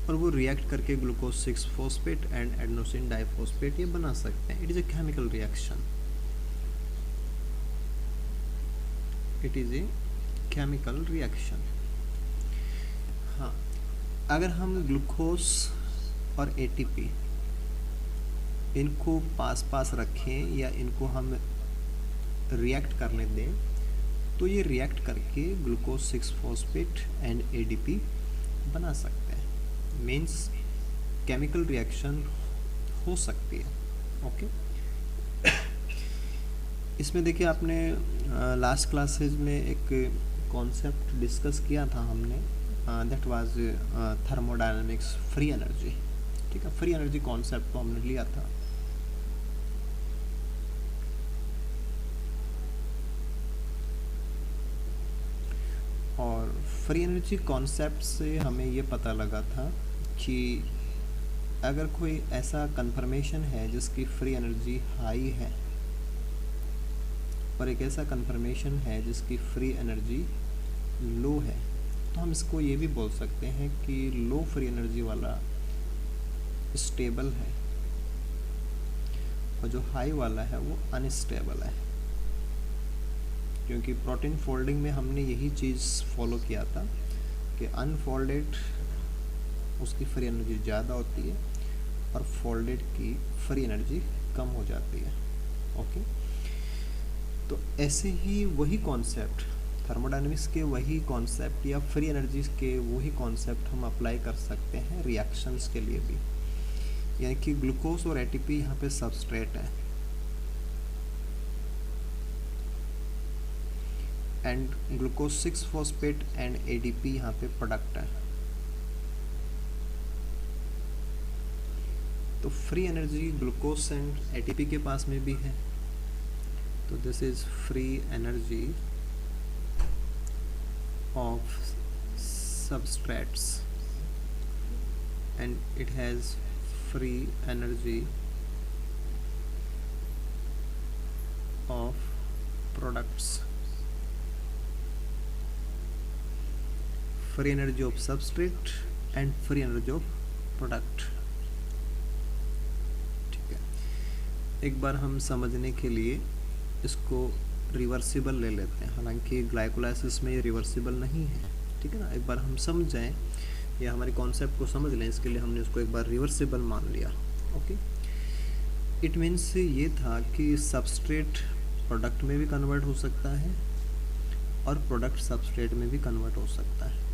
और वो रिएक्ट करके glucose 6 phosphate and adenosine diphosphate ये बना सकते हैं। It is a chemical reaction, it is a chemical reaction. हाँ, अगर हम ग्लूकोज और एटीपी इनको पास रखें या इनको हम रिएक्ट करने दें तो ये रिएक्ट करके ग्लूकोज 6 फॉस्फेट एंड एडीपी बना सकते हैं। मीन्स केमिकल रिएक्शन हो सकती है। ओके, इसमें देखिए आपने लास्ट क्लासेज में एक कॉन्सेप्ट डिस्कस किया था हमने, that was thermodynamics free energy. ठीक है, फ्री एनर्जी कॉन्सेप्ट को हमने लिया था। और फ्री एनर्जी कॉन्सेप्ट से हमें ये पता लगा था कि अगर कोई ऐसा कंफर्मेशन है जिसकी फ्री एनर्जी हाई है और एक ऐसा कंफर्मेशन है जिसकी फ्री एनर्जी लो है, तो हम इसको ये भी बोल सकते हैं कि लो फ्री एनर्जी वाला स्टेबल है और जो हाई वाला है वो अनस्टेबल है, क्योंकि प्रोटीन फोल्डिंग में हमने यही चीज़ फॉलो किया था कि अनफोल्डेड उसकी फ्री एनर्जी ज़्यादा होती है और फोल्डेड की फ्री एनर्जी कम हो जाती है। ओके, तो ऐसे ही वही कॉन्सेप्ट थर्मोडायनेमिक्स के वही कॉन्सेप्ट या फ्री एनर्जी के वही कॉन्सेप्ट हम अप्लाई कर सकते हैं रिएक्शंस के लिए भी। यानी कि ग्लूकोज और एटीपी यहाँ पे सबस्ट्रेट है एंड ग्लूकोज 6-फॉस्फेट एंड एडीपी यहाँ पे प्रोडक्ट है। तो free energy glucose and ATP के पास में भी है, तो this is free energy of substrates and it has free energy of products, free energy of substrate and free energy of product। ठीक है, एक बार हम समझने के लिए इसको रिवर्सिबल ले लेते हैं, हालांकि ग्लाइकोलाइसिस में ये रिवर्सिबल नहीं है। ठीक है ना, एक बार हम समझ जाएं या हमारे कॉन्सेप्ट को समझ लें, इसके लिए हमने उसको एक बार रिवर्सिबल मान लिया। ओके, इट मीन्स ये था कि सबस्ट्रेट प्रोडक्ट में भी कन्वर्ट हो सकता है और प्रोडक्ट सबस्ट्रेट में भी कन्वर्ट हो सकता है।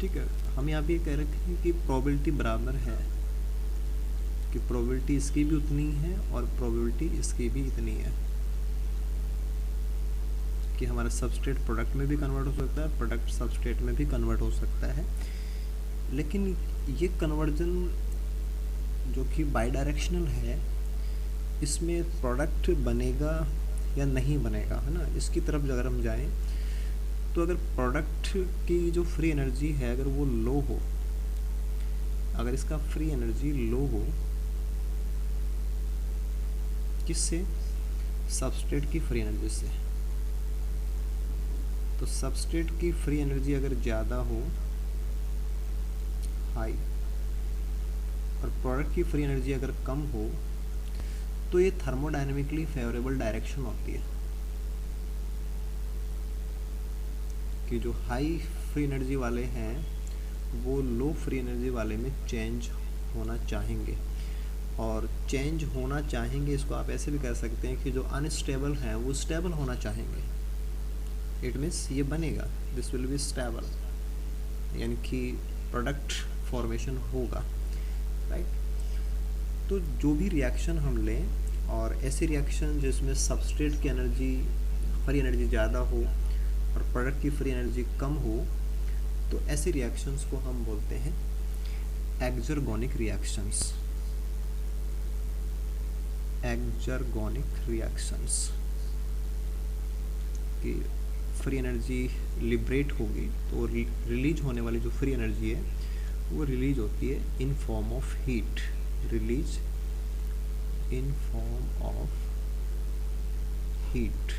ठीक है, हम यहाँ पे कह रखे हैं कि प्रोबेबिलिटी बराबर है, कि प्रोबेबिलिटी इसकी भी उतनी है और प्रोबेबिलिटी इसकी भी इतनी है कि हमारा सबस्ट्रेट प्रोडक्ट में भी कन्वर्ट हो सकता है, प्रोडक्ट सबस्ट्रेट में भी कन्वर्ट हो सकता है। लेकिन ये कन्वर्जन जो कि बाई डायरेक्शनल है, इसमें प्रोडक्ट बनेगा या नहीं बनेगा, है ना, इसकी तरफ अगर हम जाएं तो अगर प्रोडक्ट की जो फ्री एनर्जी है अगर वो लो हो, अगर इसका फ्री एनर्जी लो हो, किससे? सबस्ट्रेट की फ्री एनर्जी से। तो सबस्ट्रेट की फ्री एनर्जी अगर ज़्यादा हो, हाई, और प्रोडक्ट की फ्री एनर्जी अगर कम हो, तो ये थर्मोडायनेमिकली फेवरेबल डायरेक्शन होती है कि जो हाई फ्री एनर्जी वाले हैं वो लो फ्री एनर्जी वाले में चेंज होना चाहेंगे। और चेंज होना चाहेंगे, इसको आप ऐसे भी कह सकते हैं कि जो अनस्टेबल हैं वो स्टेबल होना चाहेंगे। इट मीन्स ये बनेगा, दिस विल बी स्टेबल, यानी कि प्रोडक्ट फॉर्मेशन होगा, राइट। तो जो भी रिएक्शन हम लें, और ऐसी रिएक्शन जिसमें सबस्ट्रेट की एनर्जी फ्री एनर्जी ज़्यादा हो और प्रोडक्ट की फ्री एनर्जी कम हो, तो ऐसे रिएक्शंस को हम बोलते हैं एक्सर्गोनिक रिएक्शंस। एक्सर्गोनिक रिएक्शंस कि फ्री एनर्जी लिबरेट होगी तो रिलीज होने वाली जो फ्री एनर्जी है वो रिलीज होती है in form of heat, release in form of heat.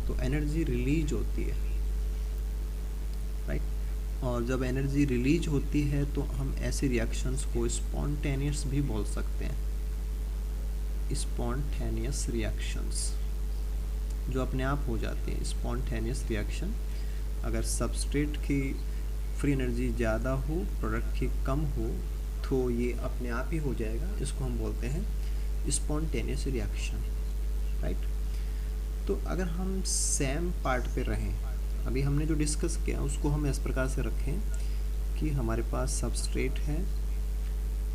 तो एनर्जी रिलीज होती है, राइट। और जब एनर्जी रिलीज होती है तो हम ऐसे रिएक्शंस को स्पॉन्टेनियस भी बोल सकते हैं। स्पॉन्टेनियस रिएक्शंस जो अपने आप हो जाते हैं, स्पॉन्टेनियस रिएक्शन। अगर सबस्ट्रेट की फ्री एनर्जी ज़्यादा हो, प्रोडक्ट की कम हो, तो ये अपने आप ही हो जाएगा। इसको हम बोलते हैं स्पॉन्टेनियस रिएक्शन, राइट। तो अगर हम सेम पार्ट पे रहें, अभी हमने जो डिस्कस किया उसको हम इस प्रकार से रखें कि हमारे पास सबस्ट्रेट है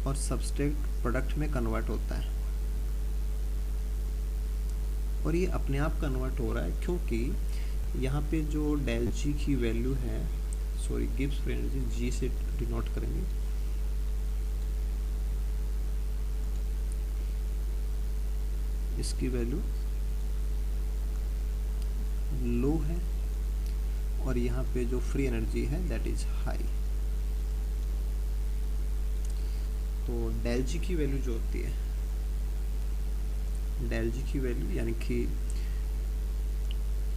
और सबस्ट्रेट प्रोडक्ट में कन्वर्ट होता है, और ये अपने आप कन्वर्ट हो रहा है क्योंकि यहाँ पे जो डेल जी की वैल्यू है, सॉरी गिब्स फ्री एनर्जी जी से डिनोट करेंगे, इसकी वैल्यू लो है और यहाँ पे जो फ्री एनर्जी है दैट इज हाई। तो डेल जी की वैल्यू जो होती है, डेल जी की वैल्यू यानी कि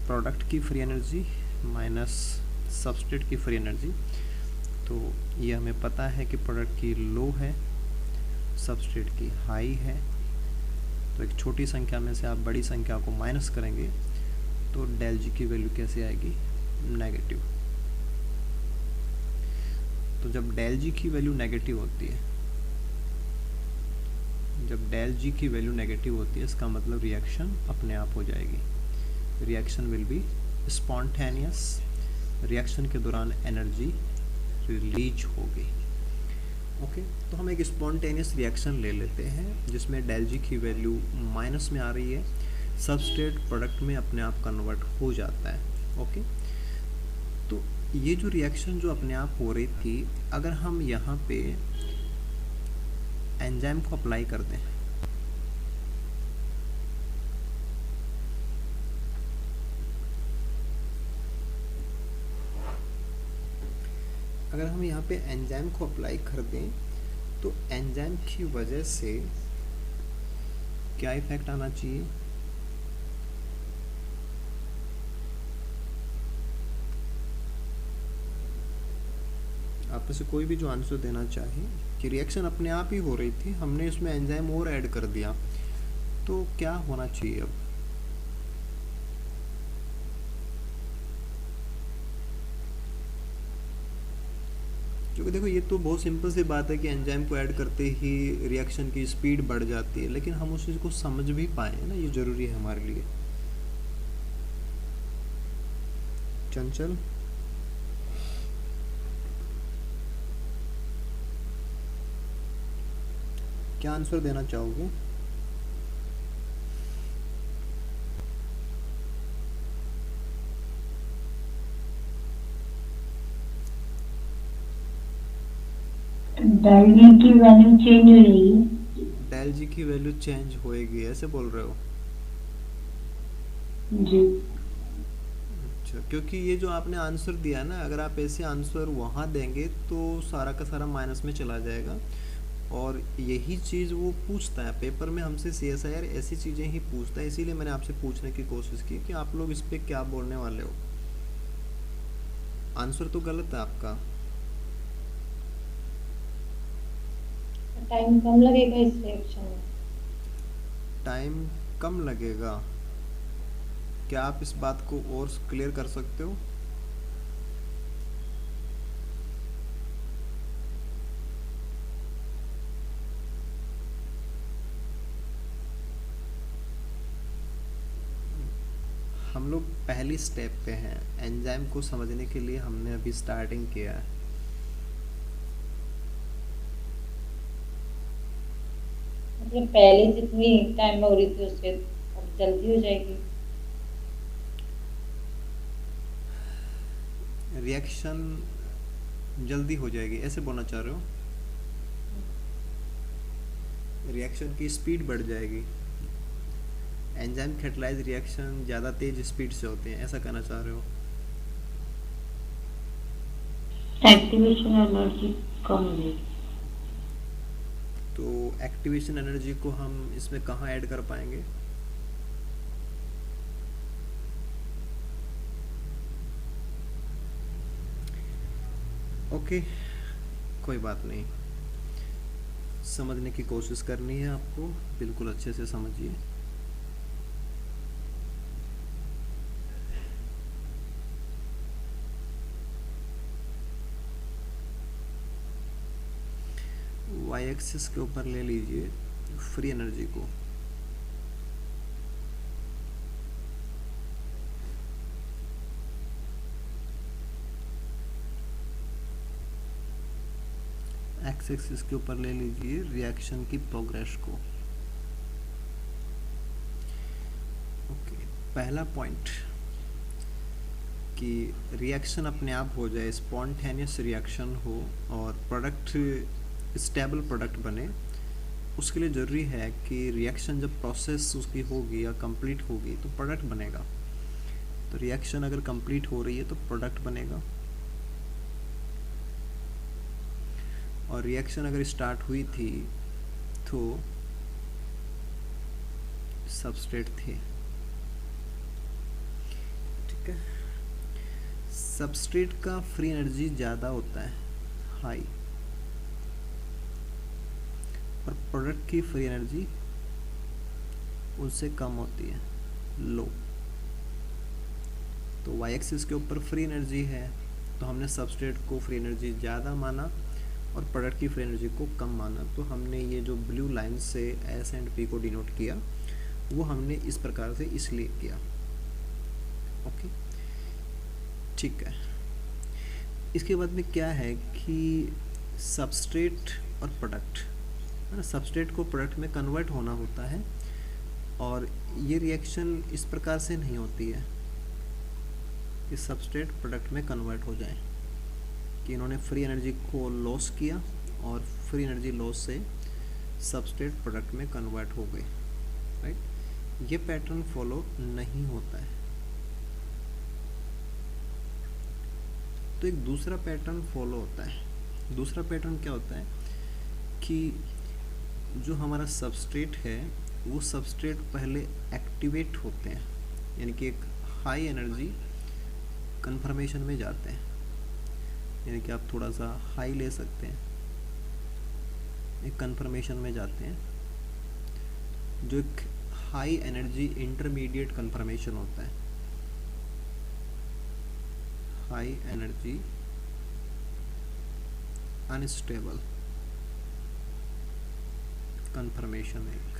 प्रोडक्ट की फ्री एनर्जी माइनस सबस्ट्रेट की फ्री एनर्जी, तो ये हमें पता है कि प्रोडक्ट की लो है सबस्ट्रेट की हाई है, तो एक छोटी संख्या में से आप बड़ी संख्या को माइनस करेंगे तो डेल जी की वैल्यू कैसे आएगी, नेगेटिव। तो जब डेल जी की वैल्यू नेगेटिव होती है, जब डेल जी की वैल्यू नेगेटिव होती है, इसका मतलब रिएक्शन अपने आप हो जाएगी। Reaction will be spontaneous, reaction के दौरान एनर्जी रिलीज होगी। ओके, तो हम एक स्पॉन्टेनियस रिएक्शन ले लेते हैं जिसमें डेल जी की वैल्यू माइनस में आ रही है, सबस्ट्रेट प्रोडक्ट में अपने आप कन्वर्ट हो जाता है। ओके, तो ये जो रिएक्शन जो अपने आप हो रही थी, अगर हम यहाँ पे एंजाइम को अप्लाई कर दें, अगर हम यहाँ पे एंजाइम को अप्लाई कर दें तो एंजाइम की वजह से क्या इफेक्ट आना चाहिए, आप में से कोई भी जो आंसर देना चाहे कि रिएक्शन अपने आप ही हो रही थी, हमने इसमें एंजाइम और ऐड कर दिया, तो क्या होना चाहिए अब। क्योंकि देखो ये तो बहुत सिंपल सी बात है कि एंजाइम को ऐड करते ही रिएक्शन की स्पीड बढ़ जाती है, लेकिन हम उस चीज़ को समझ भी पाए ना, ये ज़रूरी है हमारे लिए। चंचल, क्या आंसर देना चाहोगे। डेल जी की वैल्यू चेंज हो जाएगी। डेल जी की वैल्यू चेंज होएगी ऐसे बोल रहे हो। जी। अच्छा, क्योंकि ये जो आपने आंसर दिया ना, अगर आप ऐसे आंसर वहाँ देंगे तो सारा का सारा माइनस में चला जाएगा, और यही चीज़ वो पूछता है पेपर में हमसे, CSIR ऐसी चीज़ें ही पूछता है। इसीलिए मैंने आपसे पूछने की कोशिश की कि आप लोग इस पे क्या बोलने वाले हो। आंसर तो गलत है आपका। टाइम कम लगेगा इस रिएक्शन में। टाइम कम लगेगा, क्या आप इस बात को और क्लियर कर सकते हो। हम लोग पहली स्टेप पे हैं, एंजाइम को समझने के लिए हमने अभी स्टार्टिंग किया है। मतलब पहले जितनी टाइम हो रही थी उससे अब जल्दी हो जाएगी। रिएक्शन जल्दी हो जाएगी ऐसे बोलना चाह रहे हो, रिएक्शन की स्पीड बढ़ जाएगी। एंजाइम कैटलाइज रिएक्शन ज़्यादा तेज स्पीड से होते हैं ऐसा कहना चाह रहे हो। एक्टिवेशन एनर्जी कम होगी। तो एक्टिवेशन एनर्जी को हम इसमें कहाँ ऐड कर पाएंगे। ओके, कोई बात नहीं, समझने की कोशिश करनी है आपको, बिल्कुल अच्छे से समझिए। वाई एक्सिस के ऊपर ले लीजिए फ्री एनर्जी को, एक्स एक्सिस के ऊपर ले लीजिए रिएक्शन की प्रोग्रेस को। ओके, पहला पॉइंट कि रिएक्शन अपने आप हो जाए, स्पॉन्टेनियस रिएक्शन हो और प्रोडक्ट स्टेबल प्रोडक्ट बने, उसके लिए ज़रूरी है कि रिएक्शन जब प्रोसेस उसकी होगी या कंप्लीट होगी तो प्रोडक्ट बनेगा। तो रिएक्शन अगर कंप्लीट हो रही है तो प्रोडक्ट बनेगा, और रिएक्शन अगर स्टार्ट हुई थी तो सबस्ट्रेट थे। ठीक है, सबस्ट्रेट का फ्री एनर्जी ज़्यादा होता है, हाई, और प्रोडक्ट की फ्री एनर्जी उससे कम होती है, लो। तो वाई एक्सिस के ऊपर फ्री एनर्जी है, तो हमने सबस्ट्रेट को फ्री एनर्जी ज़्यादा माना और प्रोडक्ट की फ्री एनर्जी को कम माना। तो हमने ये जो ब्लू लाइन से एस एंड पी को डिनोट किया वो हमने इस प्रकार से इसलिए किया। ओके, ठीक है। इसके बाद में क्या है कि सबस्ट्रेट और प्रोडक्ट, है ना, सबस्ट्रेट को प्रोडक्ट में कन्वर्ट होना होता है और ये रिएक्शन इस प्रकार से नहीं होती है कि सबस्ट्रेट प्रोडक्ट में कन्वर्ट हो जाए, कि इन्होंने फ्री एनर्जी को लॉस किया और फ्री एनर्जी लॉस से सबस्ट्रेट प्रोडक्ट में कन्वर्ट हो गए, राइट। ये पैटर्न फॉलो नहीं होता है। तो एक दूसरा पैटर्न फॉलो होता है। दूसरा पैटर्न क्या होता है कि जो हमारा सबस्ट्रेट है वो सबस्ट्रेट पहले एक्टिवेट होते हैं, यानी कि एक हाई एनर्जी कन्फर्मेशन में जाते हैं, यानी कि आप थोड़ा सा हाई ले सकते हैं, एक कन्फर्मेशन में जाते हैं जो एक हाई एनर्जी इंटरमीडिएट कन्फर्मेशन होता है, हाई एनर्जी अनस्टेबल कन्फर्मेशन एक,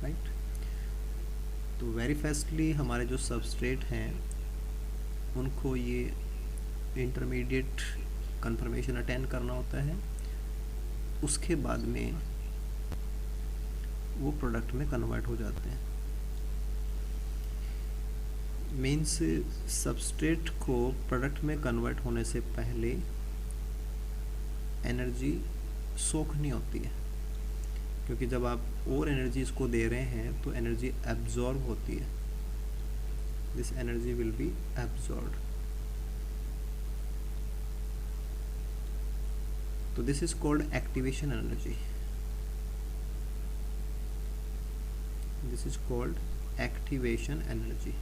राइट। तो वेरी फास्टली हमारे जो सबस्ट्रेट हैं उनको ये इंटरमीडिएट कन्फर्मेशन अटेंड करना होता है, उसके बाद में वो प्रोडक्ट में कन्वर्ट हो जाते हैं। मीन्स सबस्ट्रेट को प्रोडक्ट में कन्वर्ट होने से पहले एनर्जी सोखनी होती है, क्योंकि जब आप और एनर्जी इसको दे रहे हैं तो एनर्जी एब्जॉर्ब होती है, this energy will be absorbed. तो this is called activation energy, this is called activation energy.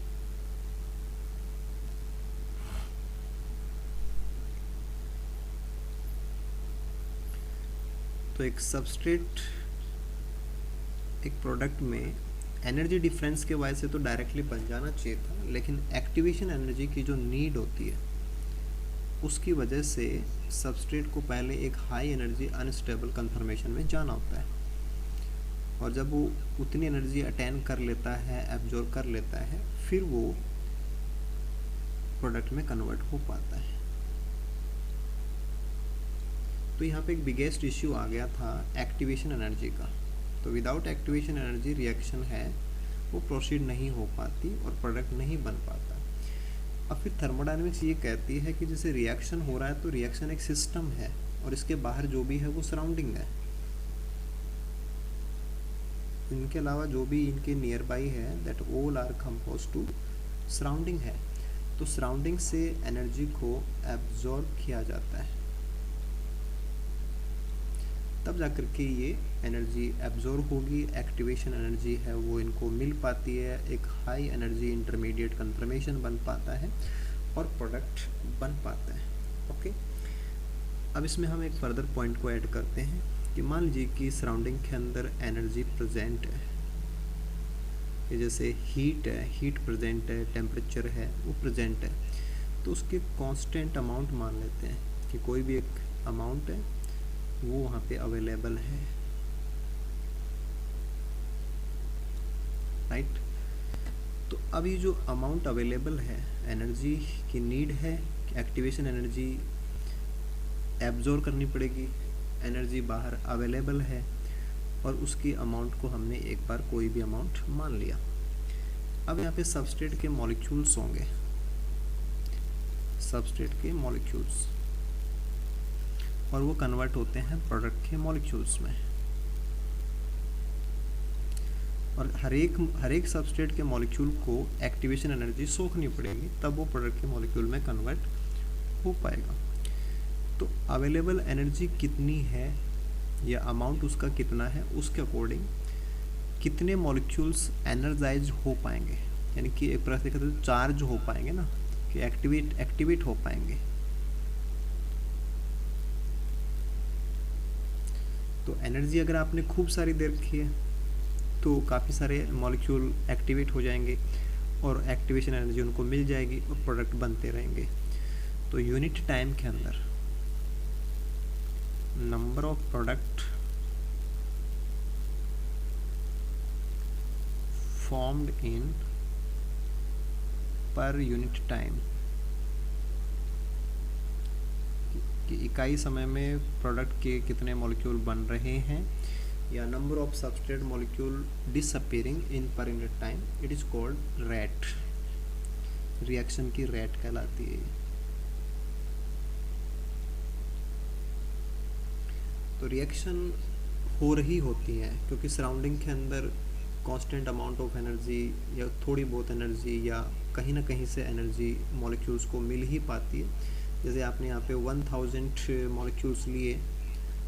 तो एक सबस्ट्रेट एक प्रोडक्ट में एनर्जी डिफरेंस के वजह से तो डायरेक्टली बन जाना चाहिए था, लेकिन एक्टिवेशन एनर्जी की जो नीड होती है उसकी वजह से सबस्ट्रेट को पहले एक हाई एनर्जी अनस्टेबल कन्फर्मेशन में जाना होता है, और जब वो उतनी एनर्जी अटेन कर लेता है, एब्जॉर्ब कर लेता है, फिर वो प्रोडक्ट में कन्वर्ट हो पाता है। तो यहाँ पे एक बिगेस्ट इश्यू आ गया था एक्टिवेशन एनर्जी का। तो विदाउट एक्टिवेशन एनर्जी रिएक्शन है वो प्रोसीड नहीं हो पाती और प्रोडक्ट नहीं बन पाता। अब फिर थर्मोडायनेमिक्स ये कहती है कि जैसे रिएक्शन हो रहा है तो रिएक्शन एक सिस्टम है और इसके बाहर जो भी है वो सराउंडिंग है, इनके अलावा जो भी इनके नियर बाई है that all are compose to surrounding है। तो सराउंडिंग से एनर्जी को एब्जॉर्ब किया जाता है, तब जाकर के ये एनर्जी एब्जॉर्ब होगी, एक्टिवेशन एनर्जी है वो इनको मिल पाती है, एक हाई एनर्जी इंटरमीडिएट कन्फर्मेशन बन पाता है और प्रोडक्ट बन पाता है। ओके, अब इसमें हम एक फर्दर पॉइंट को ऐड करते हैं कि मान लीजिए कि सराउंडिंग के अंदर एनर्जी प्रेजेंट है, ये जैसे हीट है, हीट प्रेजेंट है, टेम्परेचर है वो प्रेजेंट है, तो उसके कांस्टेंट अमाउंट मान लेते हैं कि कोई भी एक अमाउंट है वो वहाँ पे अवेलेबल है, राइट। तो अब ये जो अमाउंट अवेलेबल है, एनर्जी की नीड है, एक्टिवेशन एनर्जी एब्जॉर्ब करनी पड़ेगी, एनर्जी बाहर अवेलेबल है और उसकी अमाउंट को हमने एक बार कोई भी अमाउंट मान लिया। अब यहाँ पे सबस्ट्रेट के मॉलिक्यूल्स होंगे, सबस्ट्रेट के मॉलिक्यूल्स, और वो कन्वर्ट होते हैं प्रोडक्ट के मॉलिक्यूल्स में, और हर एक सबस्ट्रेट के मॉलिक्यूल को एक्टिवेशन एनर्जी सोखनी पड़ेगी, तब वो प्रोडक्ट के मॉलिक्यूल में कन्वर्ट हो पाएगा। तो अवेलेबल एनर्जी कितनी है या अमाउंट उसका कितना है, उसके अकॉर्डिंग कितने मॉलिक्यूल्स एनर्जाइज हो पाएंगे, यानी कि एक प्रकार से कहते हैं चार्ज हो पाएंगे ना, कि एक्टिवेट हो पाएंगे। तो एनर्जी अगर आपने खूब सारी दे रखी है तो काफ़ी सारे मॉलिक्यूल एक्टिवेट हो जाएंगे और एक्टिवेशन एनर्जी उनको मिल जाएगी और प्रोडक्ट बनते रहेंगे। तो यूनिट टाइम के अंदर number of product formed in per unit time, कि इकाई समय में प्रोडक्ट के कितने मॉलिक्यूल बन रहे हैं, या number of substrate molecule disappearing in per unit time, it is called rate. Reaction की रेट कहलाती है। तो रिएक्शन हो रही होती है क्योंकि सराउंडिंग के अंदर कांस्टेंट अमाउंट ऑफ एनर्जी या थोड़ी बहुत एनर्जी या कहीं ना कहीं से एनर्जी मॉलिक्यूल्स को मिल ही पाती है। जैसे आपने यहाँ पे 1000 मॉलिक्यूल्स लिए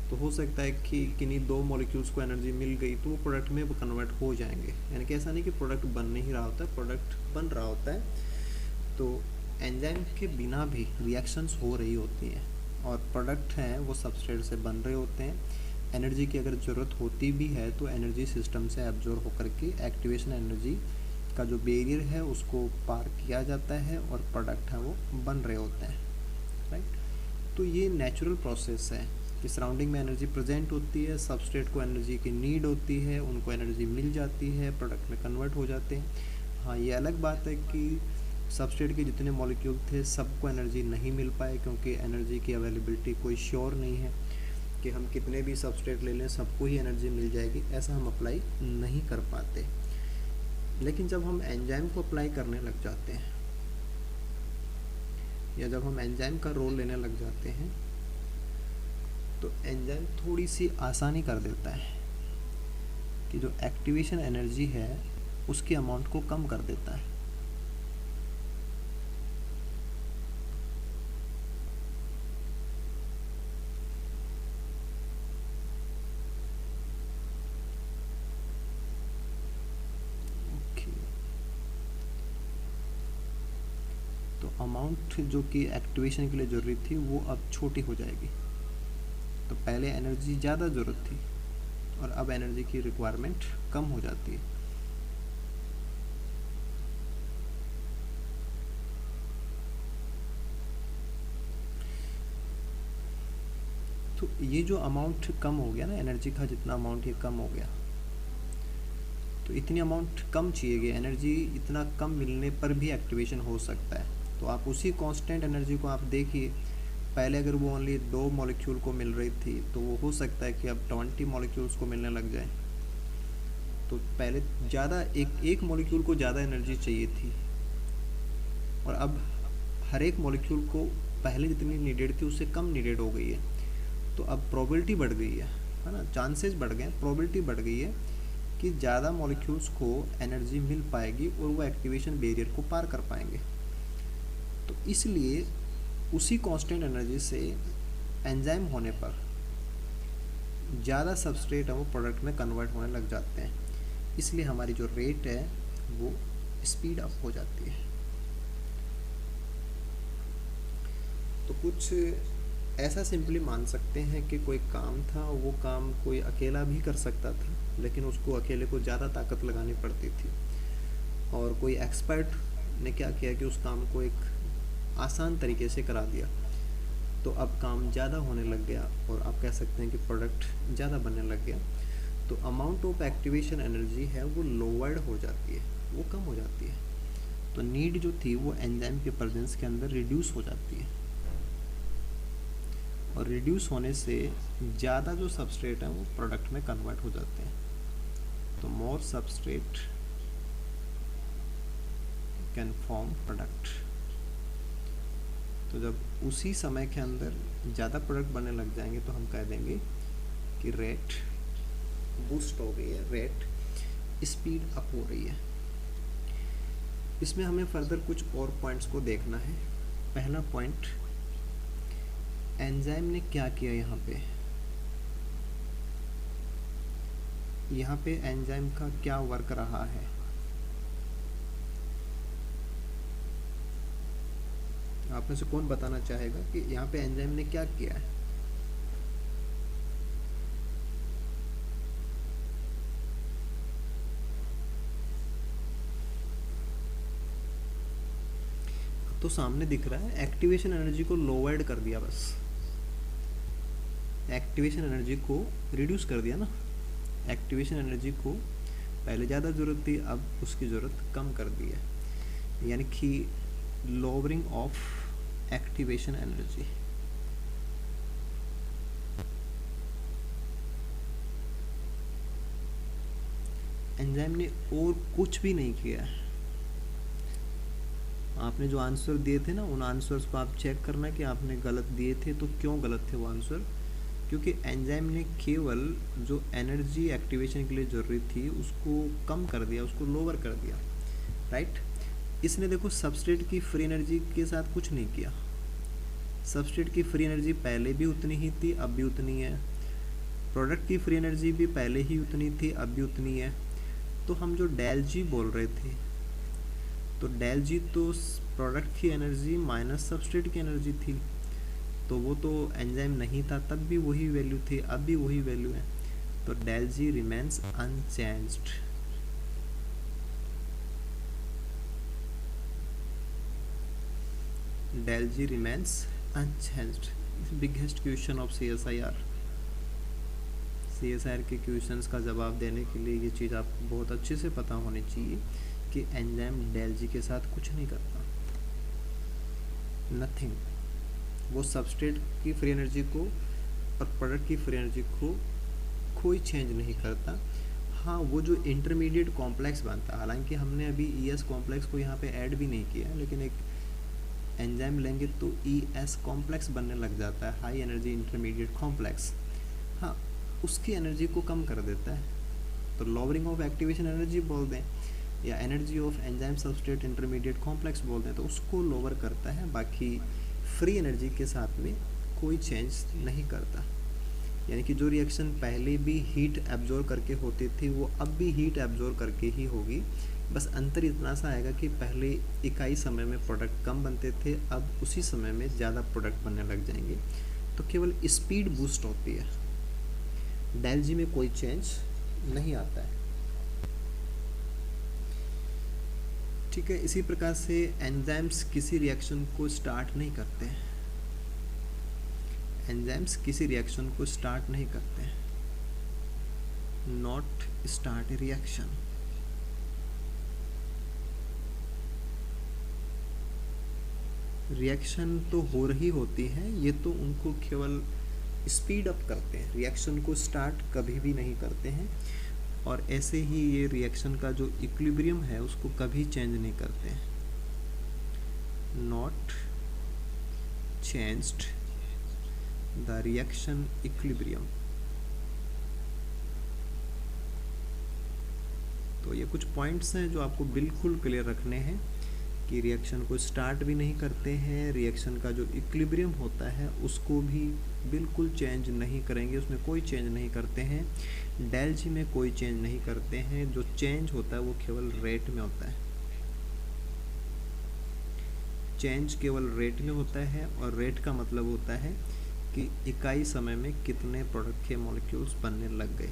तो हो सकता है कि किन्हीं 2 मॉलिक्यूल्स को एनर्जी मिल गई तो वो प्रोडक्ट में कन्वर्ट हो जाएंगे। यानी कि ऐसा नहीं कि प्रोडक्ट बन नहीं रहा होता है, प्रोडक्ट बन रहा होता है। तो एंजाइम के बिना भी रिएक्शंस हो रही होती हैं और प्रोडक्ट हैं वो सबस्ट्रेट से बन रहे होते हैं। एनर्जी की अगर ज़रूरत होती भी है तो एनर्जी सिस्टम से एब्जॉर्ब होकर के एक्टिवेशन एनर्जी का जो बैरियर है उसको पार किया जाता है और प्रोडक्ट हैं वो बन रहे होते हैं, राइट। तो ये नेचुरल प्रोसेस है कि सराउंडिंग में एनर्जी प्रेजेंट होती है, सबस्ट्रेट को एनर्जी की नीड होती है, उनको एनर्जी मिल जाती है, प्रोडक्ट में कन्वर्ट हो जाते हैं। हाँ, ये अलग बात है कि सबस्ट्रेट के जितने मॉलिक्यूल थे सबको एनर्जी नहीं मिल पाए क्योंकि एनर्जी की अवेलेबिलिटी कोई श्योर नहीं है कि हम कितने भी सबस्ट्रेट ले लें सबको ही एनर्जी मिल जाएगी, ऐसा हम अप्लाई नहीं कर पाते। लेकिन जब हम एंजाइम को अप्लाई करने लग जाते हैं या जब हम एंजाइम का रोल लेने लग जाते हैं तो एंजाइम थोड़ी सी आसानी कर देता है कि जो एक्टिवेशन एनर्जी है उसके अमाउंट को कम कर देता है। अमाउंट जो कि एक्टिवेशन के लिए ज़रूरी थी वो अब छोटी हो जाएगी। तो पहले एनर्जी ज़्यादा ज़रूरत थी और अब एनर्जी की रिक्वायरमेंट कम हो जाती है। तो ये जो अमाउंट कम हो गया ना, एनर्जी का जितना अमाउंट ये कम हो गया, तो इतनी अमाउंट कम चाहिए गई, एनर्जी इतना कम मिलने पर भी एक्टिवेशन हो सकता है। तो आप उसी कांस्टेंट एनर्जी को आप देखिए, पहले अगर वो ओनली 2 मॉलिक्यूल को मिल रही थी तो वो हो सकता है कि अब 20 मॉलिक्यूल्स को मिलने लग जाए। तो पहले ज़्यादा एक मॉलिक्यूल को ज़्यादा एनर्जी चाहिए थी और अब हर एक मॉलिक्यूल को पहले जितनी नीडेड थी उससे कम नीडेड हो गई है। तो अब प्रोबेबिलिटी बढ़ गई है ना, चांसेस बढ़ गए, प्रोबेबिलिटी बढ़ गई है कि ज़्यादा मॉलिक्यूल्स को एनर्जी मिल पाएगी और वो एक्टिवेशन बैरियर को पार कर पाएंगे। तो इसलिए उसी कांस्टेंट एनर्जी से एंजाइम होने पर ज़्यादा सबस्ट्रेट है वो प्रोडक्ट में कन्वर्ट होने लग जाते हैं, इसलिए हमारी जो रेट है वो स्पीड अप हो जाती है। तो कुछ ऐसा सिंपली मान सकते हैं कि कोई काम था, वो काम कोई अकेला भी कर सकता था लेकिन उसको अकेले को ज़्यादा ताकत लगानी पड़ती थी, और कोई एक्सपर्ट ने क्या किया कि उस काम को एक आसान तरीके से करा दिया, तो अब काम ज़्यादा होने लग गया और आप कह सकते हैं कि प्रोडक्ट ज़्यादा बनने लग गया। तो अमाउंट ऑफ एक्टिवेशन एनर्जी है वो लोवर्ड हो जाती है, वो कम हो जाती है। तो नीड जो थी वो एंजाइम के प्रेजेंस के अंदर रिड्यूस हो जाती है, और रिड्यूस होने से ज़्यादा जो सबस्ट्रेट है वो प्रोडक्ट में कन्वर्ट हो जाते हैं। तो मोर सबस्ट्रेट कैन फॉर्म प्रोडक्ट। तो जब उसी समय के अंदर ज़्यादा प्रोडक्ट बनने लग जाएंगे तो हम कह देंगे कि रेट बूस्ट हो गई है, रेट स्पीड अप हो रही है। इसमें हमें फर्दर कुछ और पॉइंट्स को देखना है। पहला पॉइंट, एंजाइम ने क्या किया यहाँ पे एंजाइम का क्या वर्क रहा है। आप में से कौन बताना चाहेगा कि यहाँ पे एंजाइम ने क्या किया है। तो सामने दिख रहा है एक्टिवेशन एनर्जी को लोवर्ड कर दिया, बस एक्टिवेशन एनर्जी को रिड्यूस कर दिया ना। एक्टिवेशन एनर्जी को पहले ज़्यादा ज़रूरत थी, अब उसकी ज़रूरत कम कर दी है, यानी कि lowering of activation energy. Enzyme ने और कुछ भी नहीं किया है। आपने जो आंसर दिए थे ना, उन आंसर्स को आप चेक करना कि आपने गलत दिए थे तो क्यों गलत थे वो आंसर, क्योंकि एंजाइम ने केवल जो एनर्जी एक्टिवेशन के लिए ज़रूरी थी उसको कम कर दिया, उसको लोअर कर दिया, राइट। इसने देखो सबस्ट्रेट की फ्री एनर्जी के साथ कुछ नहीं किया। सबस्ट्रेट की फ्री एनर्जी पहले भी उतनी ही थी, अब भी उतनी है। प्रोडक्ट की फ्री एनर्जी भी पहले ही उतनी थी, अब भी उतनी है। तो हम जो डेल जी बोल रहे थे, तो डेल जी तो प्रोडक्ट की एनर्जी माइनस सबस्ट्रेट की एनर्जी थी, तो वो तो एंजाइम नहीं था तब भी वही वैल्यू थी, अब भी वही वैल्यू है। तो del G remains unchanged. Del G remains unchanged. Biggest question of CSIR। CSIR के क्वेश्चंस का जवाब देने के लिए ये चीज़ आपको बहुत अच्छे से पता होनी चाहिए कि एंजाइम डेल जी के साथ कुछ नहीं करता, नथिंग। वो सबस्ट्रेट की फ्री एनर्जी को और प्रोडक्ट की फ्री एनर्जी को कोई चेंज नहीं करता। हाँ, वो जो इंटरमीडिएट कॉम्प्लेक्स बनता है, हालांकि हमने अभी ES कॉम्प्लेक्स को यहाँ पे ऐड भी नहीं किया, लेकिन एक एंजाइम लेंगे तो ES कॉम्प्लेक्स बनने लग जाता है, हाई एनर्जी इंटरमीडिएट कॉम्प्लेक्स। हाँ, उसकी एनर्जी को कम कर देता है, तो लोअरिंग ऑफ एक्टिवेशन एनर्जी बोल दें या energy of enzyme substrate intermediate complex बोल दें, तो उसको लोअर करता है, बाकी फ्री एनर्जी के साथ में कोई चेंज नहीं करता। यानी कि जो रिएक्शन पहले भी हीट एब्जॉर्ब करके होती थी वो अब भी हीट एब्जॉर्ब करके ही होगी। बस अंतर इतना सा आएगा कि पहले इकाई समय में प्रोडक्ट कम बनते थे, अब उसी समय में ज़्यादा प्रोडक्ट बनने लग जाएंगे, तो केवल स्पीड बूस्ट होती है। डेल जी में कोई चेंज नहीं आता है, ठीक है। इसी प्रकार से एंजाइम्स किसी रिएक्शन को स्टार्ट नहीं करते हैं। एंजाइम्स किसी रिएक्शन को स्टार्ट नहीं करते हैं, नॉट स्टार्ट रिएक्शन। रिएक्शन तो हो रही होती है, ये तो उनको केवल स्पीड अप करते हैं, रिएक्शन को स्टार्ट कभी भी नहीं करते हैं। और ऐसे ही ये रिएक्शन का जो इक्विलिब्रियम है उसको कभी चेंज नहीं करते हैं, not changed the reaction equilibrium. तो ये कुछ पॉइंट्स हैं जो आपको बिल्कुल क्लियर रखने हैं कि रिएक्शन को स्टार्ट भी नहीं करते हैं, रिएक्शन का जो इक्विलिब्रियम होता है उसको भी बिल्कुल चेंज नहीं करेंगे, उसमें कोई चेंज नहीं करते हैं। डेल जी में कोई चेंज नहीं करते हैं, जो चेंज होता है वो केवल रेट में होता है, चेंज केवल रेट में होता है। और रेट का मतलब होता है कि इकाई समय में कितने प्रोडक्ट के मॉलिक्यूल्स बनने लग गए,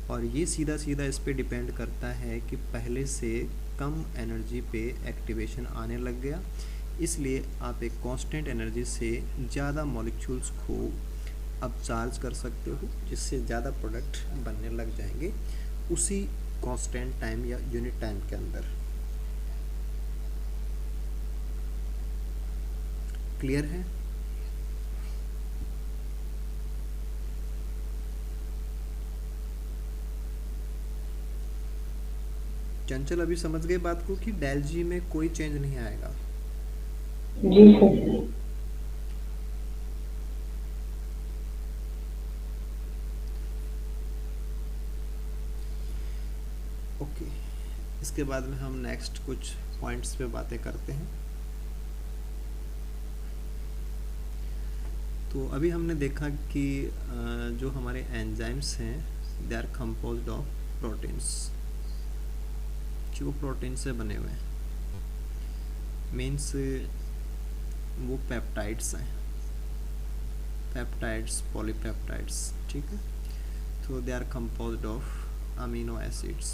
और ये सीधा सीधा इस पे डिपेंड करता है कि पहले से कम एनर्जी पे एक्टिवेशन आने लग गया, इसलिए आप एक कांस्टेंट एनर्जी से ज़्यादा मॉलिक्यूल्स को अब चार्ज कर सकते हो, जिससे ज़्यादा प्रोडक्ट बनने लग जाएंगे उसी कांस्टेंट टाइम या यूनिट टाइम के अंदर। क्लियर है? चंचल अभी समझ गए बात को कि डेल जी में कोई चेंज नहीं आएगा। जी सर। ओके, इसके बाद में हम नेक्स्ट कुछ पॉइंट्स पे बातें करते हैं। तो अभी हमने देखा कि जो हमारे एंजाइम्स हैं they are composed of proteins, जो प्रोटीन से बने हुए हैं, मीन्स वो पेप्टाइड्स हैं, पेप्टाइड्स, पॉलीपेप्टाइड्स, ठीक है। तो they are composed of amino acids.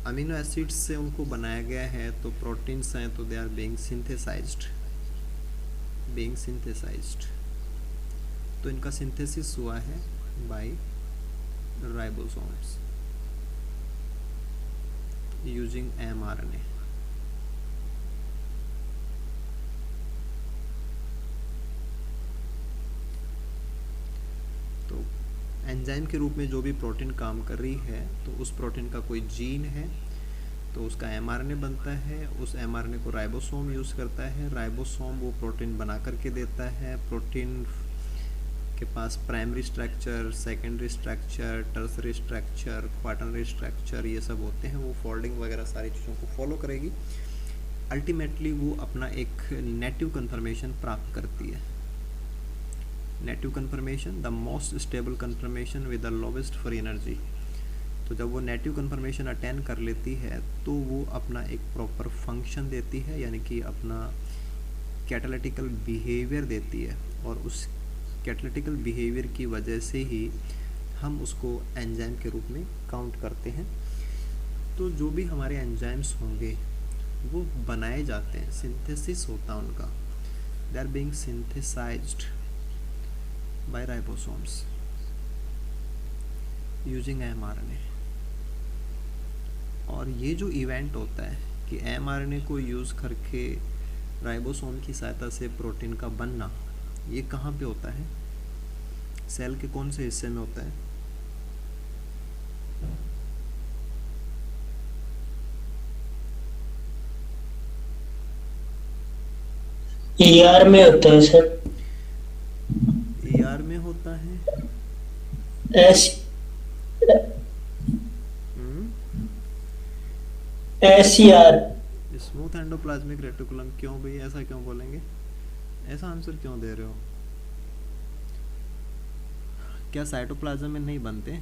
Amino acids से उनको बनाया गया है, तो प्रोटीन्स हैं तो दे आर बीइंग सिंथेसाइज्ड। तो इनका सिंथेसिस हुआ है बाय राइबोसोम्स यूजिंग mRNA। तो एंजाइम के रूप में जो भी प्रोटीन काम कर रही है, तो उस प्रोटीन का कोई जीन है तो उसका mRNA बनता है, उस mRNA को राइबोसोम यूज़ करता है, राइबोसोम वो प्रोटीन बना करके देता है। प्रोटीन के पास primary structure, secondary structure, tertiary structure, quaternary structure ये सब होते हैं, वो फोल्डिंग वगैरह सारी चीज़ों को फॉलो करेगी। अल्टीमेटली वो अपना एक नेटिव कन्फर्मेशन प्राप्त करती है। Native conformation, the most stable conformation with the lowest free energy. तो जब वो नेटिव कन्फर्मेशन अटेन कर लेती है तो वो अपना एक प्रॉपर फंक्शन देती है, यानी कि अपना कैटालिटिकल बिहेवियर देती है, और उस कैटालिटिकल बिहेवियर की वजह से ही हम उसको एंजाइम के रूप में काउंट करते हैं। तो जो भी हमारे एंजाइम्स होंगे वो बनाए जाते हैं, सिंथेसिस होता है उनका, they are being synthesized by ribosomes using mRNA। और ये जो इवेंट होता है कि mRNA को यूज़ करके राइबोसोम की सहायता से प्रोटीन का बनना, ये कहाँ पे होता है? सेल के कौन से हिस्से में होता है? ER में होता है सर। ER में होता है। S SER। Smooth endoplasmic reticulum. क्यों भाई, ऐसा क्यों बोलेंगे? ऐसा आंसर क्यों दे रहे हो? क्या साइटोप्लाज्म में नहीं बनते?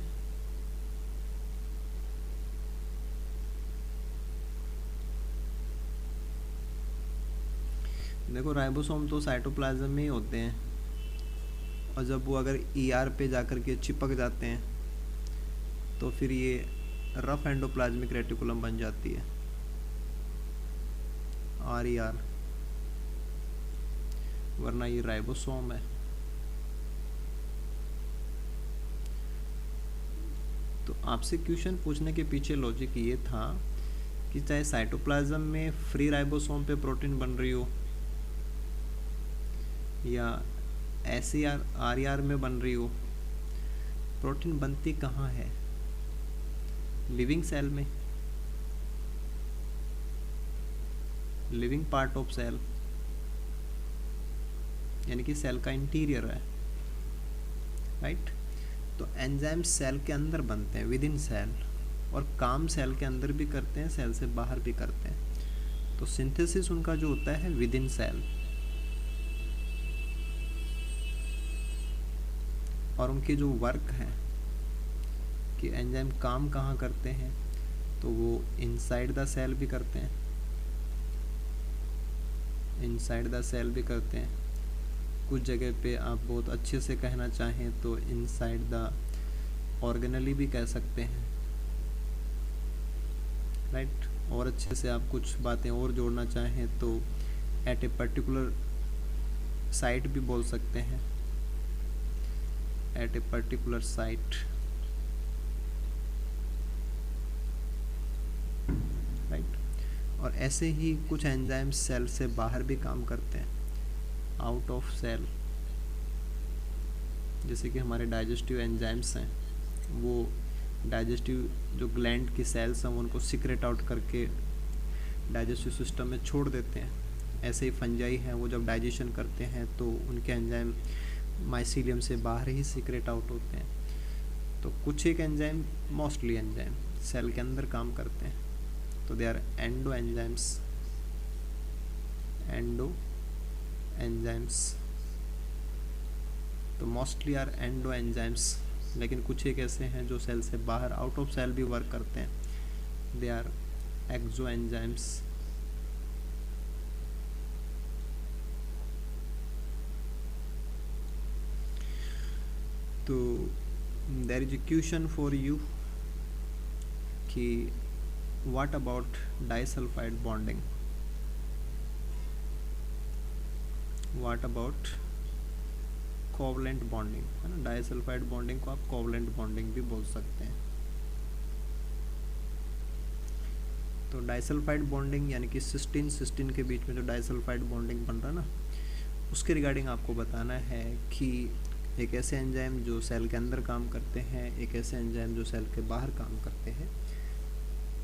देखो, राइबोसोम तो साइटोप्लाज्म में ही होते हैं, और जब वो अगर ER पे जाकर के चिपक जाते हैं तो फिर ये रफ एंडोप्लाज्मिक रेटिकुलम बन जाती है, RER, वरना ये राइबोसोम है। तो आपसे क्वेश्चन पूछने के पीछे लॉजिक ये था कि चाहे साइटोप्लाज्म में फ्री राइबोसोम पे प्रोटीन बन रही हो या SER RER में बन रही हो, प्रोटीन बनती कहाँ है? लिविंग सेल में, लिविंग पार्ट ऑफ सेल, यानी कि सेल का इंटीरियर है, राइट। तो एंजाइम सेल के अंदर बनते हैं, विद इन सेल, और काम सेल के अंदर भी करते हैं, सेल से बाहर भी करते हैं। तो सिंथेसिस उनका जो होता है विद इन सेल, और उनके जो वर्क हैं कि एंजाइम काम कहाँ करते हैं, तो वो इनसाइड द सेल भी करते हैं, इनसाइड द सेल भी करते हैं। कुछ जगह पे आप बहुत अच्छे से कहना चाहें तो इनसाइड द ऑर्गेनली भी कह सकते हैं, राइट। और अच्छे से आप कुछ बातें और जोड़ना चाहें तो एट ए पर्टिकुलर साइट भी बोल सकते हैं, at a particular site, right. और ऐसे ही कुछ एंजाइम सेल से बाहर भी काम करते हैं, आउट ऑफ सेल। जैसे कि हमारे डाइजेस्टिव एंजाइम्स हैं, वो डाइजेस्टिव जो ग्लैंड की सेल्स हैं उनको सीक्रेट आउट करके डाइजेस्टिव सिस्टम में छोड़ देते हैं। ऐसे ही फंजाई हैं, वो जब डाइजेशन करते हैं तो उनके एंजाइम माइसीलियम से बाहर ही सीक्रेट आउट होते हैं। तो कुछ एक एंजाइम, मोस्टली एंजाइम सेल के अंदर काम करते हैं, तो they are endo enzymes, endo enzymes. तो मोस्टली आर एंडो एंजाइम्स, लेकिन कुछ एक ऐसे हैं जो सेल से बाहर, आउट ऑफ सेल भी वर्क करते हैं, दे आर एक्सो एंजाइम्स। तो there is a question for you कि what about disulphide bonding? What about covalent bonding, है ना? डाइसल्फाइड बॉन्डिंग को आप कोवलेंट बॉन्डिंग भी बोल सकते हैं। तो डाइसल्फाइड बॉन्डिंग यानी कि सिस्टीन के बीच में जो डाइसल्फाइड बॉन्डिंग बन रहा है ना, उसके रिगार्डिंग आपको बताना है कि एक ऐसे एंजाइम जो सेल के अंदर काम करते हैं, एक ऐसे एंजाइम जो सेल के बाहर काम करते हैं।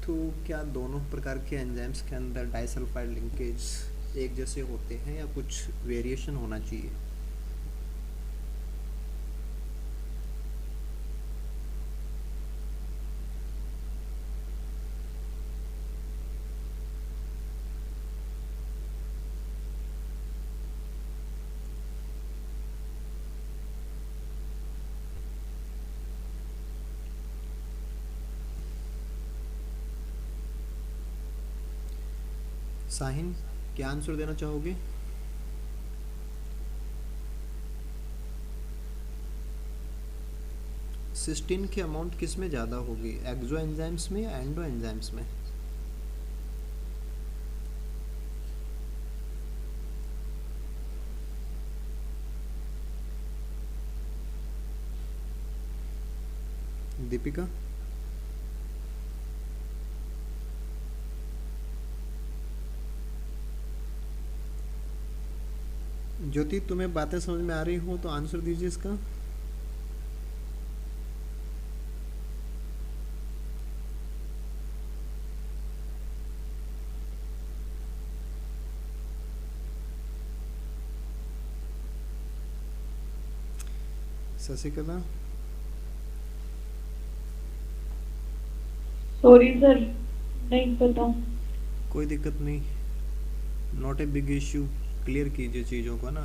तो क्या दोनों प्रकार के एंजाइम्स के अंदर डाइसल्फाइड लिंकेज एक जैसे होते हैं या कुछ वेरिएशन होना चाहिए? साहिन, क्या आंसर देना चाहोगे? सिस्टीन की अमाउंट किस में ज़्यादा होगी, एक्सो एंजाइम्स में या एंडो एंजाइम्स में? दीपिका? ज्योति, तुम्हें बातें समझ में आ रही हो तो आंसर दीजिए इसका। शशिकला? सॉरी सर, नहीं पता। कोई दिक्कत नहीं, not a big issue. Clear कीजिए चीज़ों को ना,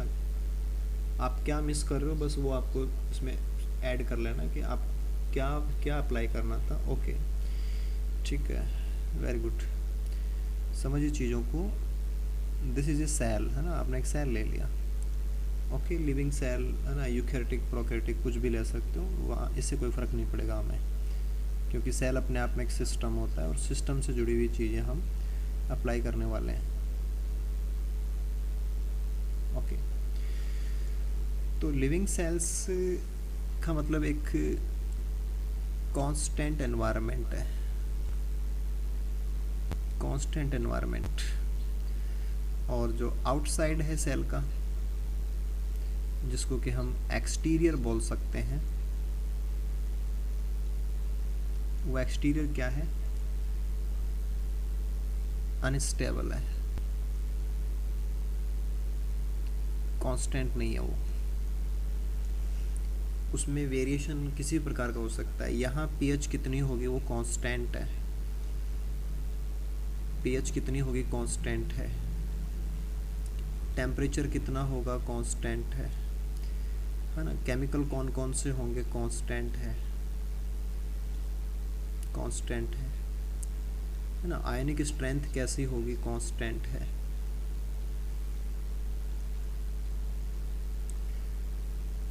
आप क्या मिस कर रहे हो बस वो आपको इसमें ऐड कर लेना कि आप क्या क्या अप्लाई करना था। ओके, ठीक है, वेरी गुड। समझिए चीज़ों को। दिस इज ए सेल, है ना? आपने एक सेल ले लिया, ओके, लिविंग सेल, है ना? यूकैरियोटिक, प्रोकैरियोटिक कुछ भी ले सकते हो, वहाँ इससे कोई फ़र्क नहीं पड़ेगा हमें, क्योंकि सेल अपने आप में एक सिस्टम होता है और सिस्टम से जुड़ी हुई चीज़ें हम अप्लाई करने वाले हैं। ओके, तो लिविंग सेल्स का मतलब एक कांस्टेंट एनवायरनमेंट है, कांस्टेंट एनवायरनमेंट। और जो आउटसाइड है सेल का, जिसको कि हम एक्सटीरियर बोल सकते हैं, वो एक्सटीरियर क्या है? अनस्टेबल है, कांस्टेंट नहीं है वो, उसमें वेरिएशन किसी प्रकार का हो सकता है। यहाँ पीएच कितनी होगी वो कांस्टेंट है, पीएच कितनी होगी कांस्टेंट है, टेम्परेचर कितना होगा कांस्टेंट है ना? केमिकल कौन कौन से होंगे कांस्टेंट है, कांस्टेंट है ना? आयनिक स्ट्रेंथ कैसी होगी कांस्टेंट है।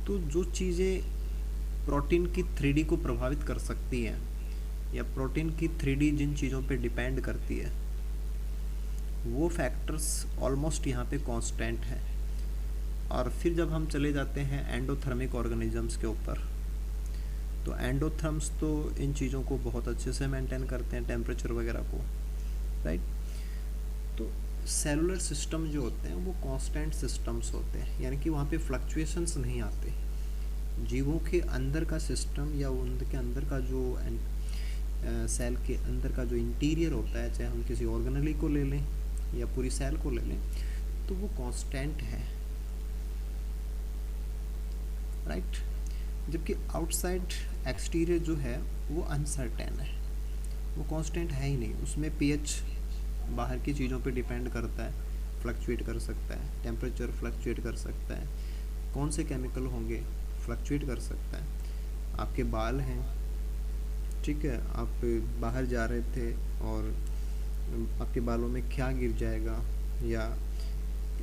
तो जो चीज़ें प्रोटीन की 3D को प्रभावित कर सकती हैं, या प्रोटीन की 3D जिन चीज़ों पे डिपेंड करती है, वो फैक्टर्स ऑलमोस्ट यहाँ पे कांस्टेंट है। और फिर जब हम चले जाते हैं एंडोथर्मिक ऑर्गेनिजम्स के ऊपर, तो एंडोथर्म्स तो इन चीज़ों को बहुत अच्छे से मेंटेन करते हैं, टेम्परेचर वगैरह को, राइट? तो सेलुलर सिस्टम जो होते हैं वो कांस्टेंट सिस्टम्स होते हैं, यानी कि वहाँ पे फ्लक्चुएशंस नहीं आते। जीवों के अंदर का सिस्टम या उनके अंदर का जो सेल के अंदर का जो इंटीरियर होता है, चाहे हम किसी ऑर्गेनेली को ले लें या पूरी सेल को ले लें, तो वो कांस्टेंट है, राइट? जबकि आउटसाइड एक्सटीरियर जो है वो अनसर्टेन है, वो कांस्टेंट है ही नहीं। उसमें पीएच बाहर की चीज़ों पे डिपेंड करता है, फ्लक्चुएट कर सकता है, टेम्परेचर फ्लक्चुएट कर सकता है, कौन से केमिकल होंगे फ्लक्चुएट कर सकता है। आपके बाल हैं, ठीक है, आप बाहर जा रहे थे और आपके बालों में क्या गिर जाएगा या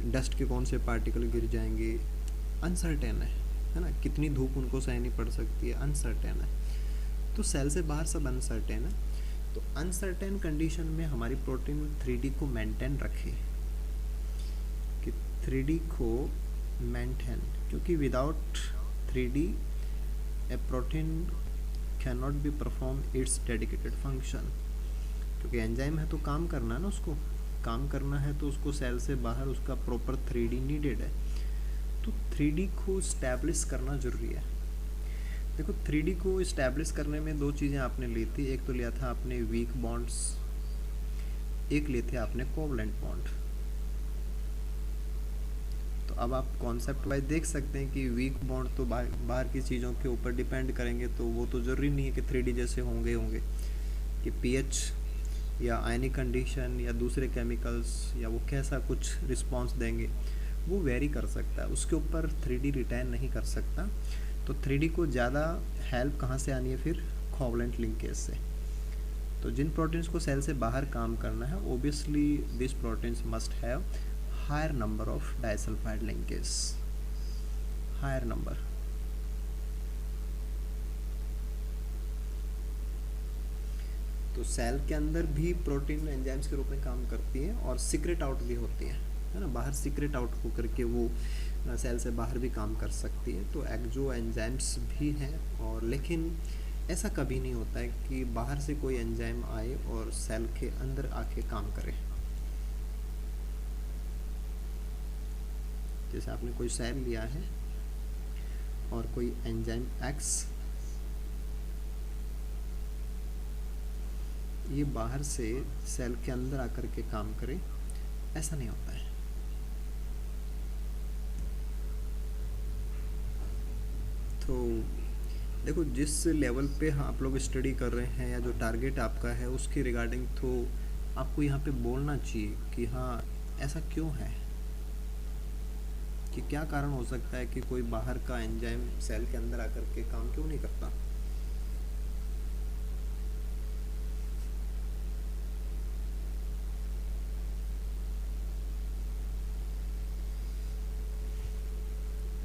डस्ट के कौन से पार्टिकल गिर जाएंगे, अनसर्टेन है ना? कितनी धूप उनको सहनी पड़ सकती है, अनसर्टेन है। तो सेल से बाहर सब अनसर्टेन है। तो अनसर्टेन कंडीशन में हमारी प्रोटीन 3D को मेंटेन रखे, कि 3D को मेंटेन, क्योंकि without 3D A protein can not be perform it's dedicated function. क्योंकि एंजाइम है तो काम करना है ना, उसको काम करना है तो उसको सेल से बाहर उसका प्रॉपर 3D नीडेड है। तो 3D को इस्टेब्लिश करना ज़रूरी है। देखो 3D को इस्टेब्लिश करने में दो चीज़ें आपने ली थी, एक तो लिया था आपने वीक बॉन्ड्स, एक लिए थे आपने कोवलेंट बॉन्ड। तो अब आप कॉन्सेप्ट वाइज देख सकते हैं कि वीक बॉन्ड तो बाहर की चीज़ों के ऊपर डिपेंड करेंगे, तो वो तो ज़रूरी नहीं है कि 3D जैसे होंगे कि pH या आयनिक कंडीशन या दूसरे केमिकल्स या वो कैसा कुछ रिस्पॉन्स देंगे, वो वेरी कर सकता है, उसके ऊपर 3D रिटेन नहीं कर सकता। तो 3D को ज़्यादा हेल्प कहाँ से आनी है फिर? कोवलेंट लिंकेज से। तो जिन प्रोटीन्स को सेल से बाहर काम करना है, obviously this proteins must have higher number of disulphide linkage, higher number. तो सेल के अंदर भी प्रोटीन एंजाइम्स के रूप में काम करती है और सीक्रेट आउट भी होती है ना, बाहर सीक्रेट आउट होकर के वो सेल से बाहर भी काम कर सकती है। तो एक्जो एंजाइम्स भी हैं, और लेकिन ऐसा कभी नहीं होता है कि बाहर से कोई एंजाइम आए और सेल के अंदर आके काम करे। जैसे आपने कोई सेल लिया है और कोई एंजाइम एक्स ये बाहर से सेल के अंदर आकर के काम करे, ऐसा नहीं होता है। तो देखो जिस लेवल पे आप लोग स्टडी कर रहे हैं या जो टारगेट आपका है उसकी रिगार्डिंग, तो आपको यहाँ पे बोलना चाहिए कि हाँ ऐसा क्यों है, कि क्या कारण हो सकता है कि कोई बाहर का एंजाइम सेल के अंदर आकर के काम क्यों नहीं करता।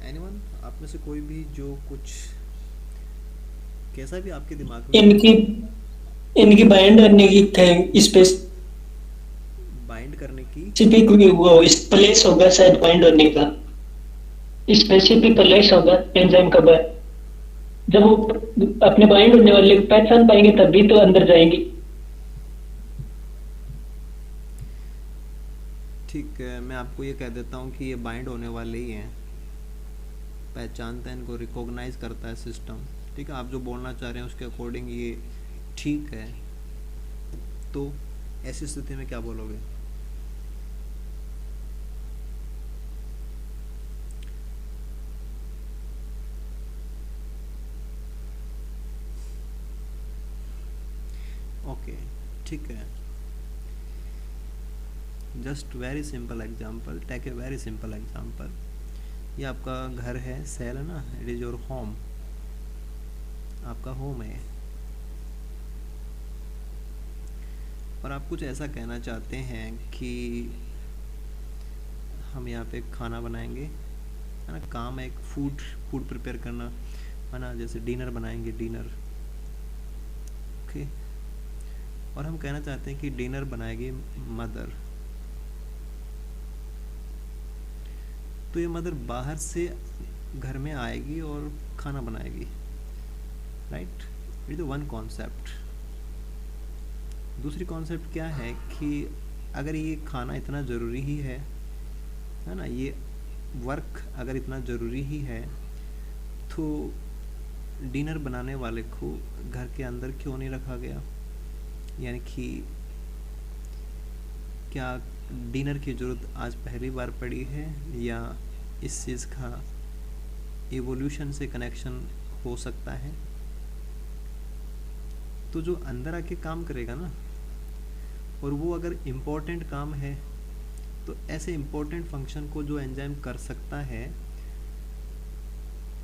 एनीवन, आप में से कोई भी जो कुछ कैसा भी आपके दिमाग में इनकी बाइंड करने की बाइंड करने की स्पेसिफिक वो इस प्लेस होगा शायद बाइंड होने का, स्पेसिफिक प्लेस होगा एंजाइम का। जब वो अपने बाइंड होने वाले को पहचान पाएंगे तभी तो अंदर जाएंगे। ठीक है, मैं आपको ये कह देता हूँ कि ये बाइंड होने वाले ही हैं, पहचानता है इनको, रिकॉग्नाइज करता है सिस्टम। ठीक है, आप जो बोलना चाह रहे हैं उसके अकॉर्डिंग ये ठीक है। तो ऐसी स्थिति में क्या बोलोगे? ओके, ठीक है। Just very simple example, take a very simple example. ये आपका घर है, सेल है ना, इट इज योर होम, आपका होम है, और आप कुछ ऐसा कहना चाहते हैं कि हम यहाँ पे खाना बनाएंगे, है ना, काम है एक फूड प्रिपेयर करना, है ना, जैसे डिनर बनाएंगे, डिनर, ओके। और हम कहना चाहते हैं कि डिनर बनाएगी मदर। तो ये मदर बाहर से घर में आएगी और खाना बनाएगी, right. It is one concept. दूसरी कॉन्सेप्ट क्या है कि अगर ये खाना इतना ज़रूरी ही है ना, ये वर्क अगर इतना ज़रूरी ही है, तो डिनर बनाने वाले को घर के अंदर क्यों नहीं रखा गया? यानी कि क्या डिनर की ज़रूरत आज पहली बार पड़ी है, या इस चीज़ का एवोल्यूशन से कनेक्शन हो सकता है? तो जो अंदर आके काम करेगा ना, और वो अगर इम्पोर्टेंट काम है, तो ऐसे इम्पोर्टेंट फंक्शन को जो एंजाइम कर सकता है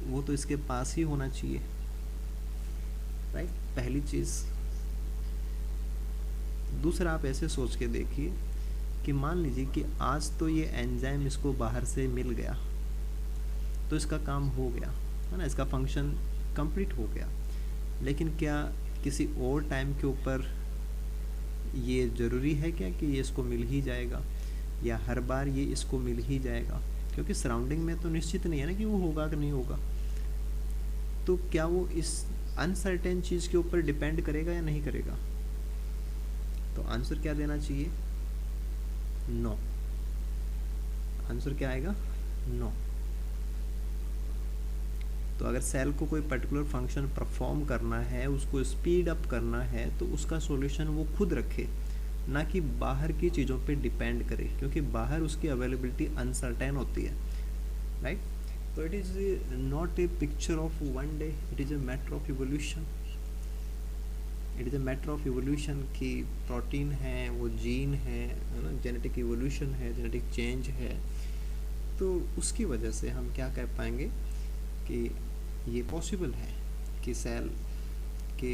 वो तो इसके पास ही होना चाहिए, राइट, पहली चीज़। दूसरा, आप ऐसे सोच के देखिए कि मान लीजिए कि आज तो ये एंजाइम इसको बाहर से मिल गया, तो इसका काम हो गया, है ना, इसका फंक्शन कंप्लीट हो गया। लेकिन क्या किसी और टाइम के ऊपर ये ज़रूरी है क्या कि ये इसको मिल ही जाएगा, या हर बार ये इसको मिल ही जाएगा? क्योंकि सराउंडिंग में तो निश्चित नहीं है ना कि वो होगा कि नहीं होगा। तो क्या वो इस अनसर्टेन चीज़ के ऊपर डिपेंड करेगा या नहीं करेगा? तो आंसर क्या देना चाहिए? नो। आंसर क्या आएगा? नो। तो अगर सेल को कोई पर्टिकुलर फंक्शन परफॉर्म करना है, उसको स्पीड अप करना है, तो उसका सॉल्यूशन वो खुद रखे, ना कि बाहर की चीज़ों पे डिपेंड करे, क्योंकि बाहर उसकी अवेलेबिलिटी अनसर्टेन होती है, राइट? तो it is not a picture of one day, it is a matter of evolution. It is a matter of evolution कि प्रोटीन है, वो जीन है ना, जेनेटिक इवोल्यूशन है, जेनेटिक चेंज है। तो उसकी वजह से हम क्या कह पाएंगे कि ये पॉसिबल है कि सेल के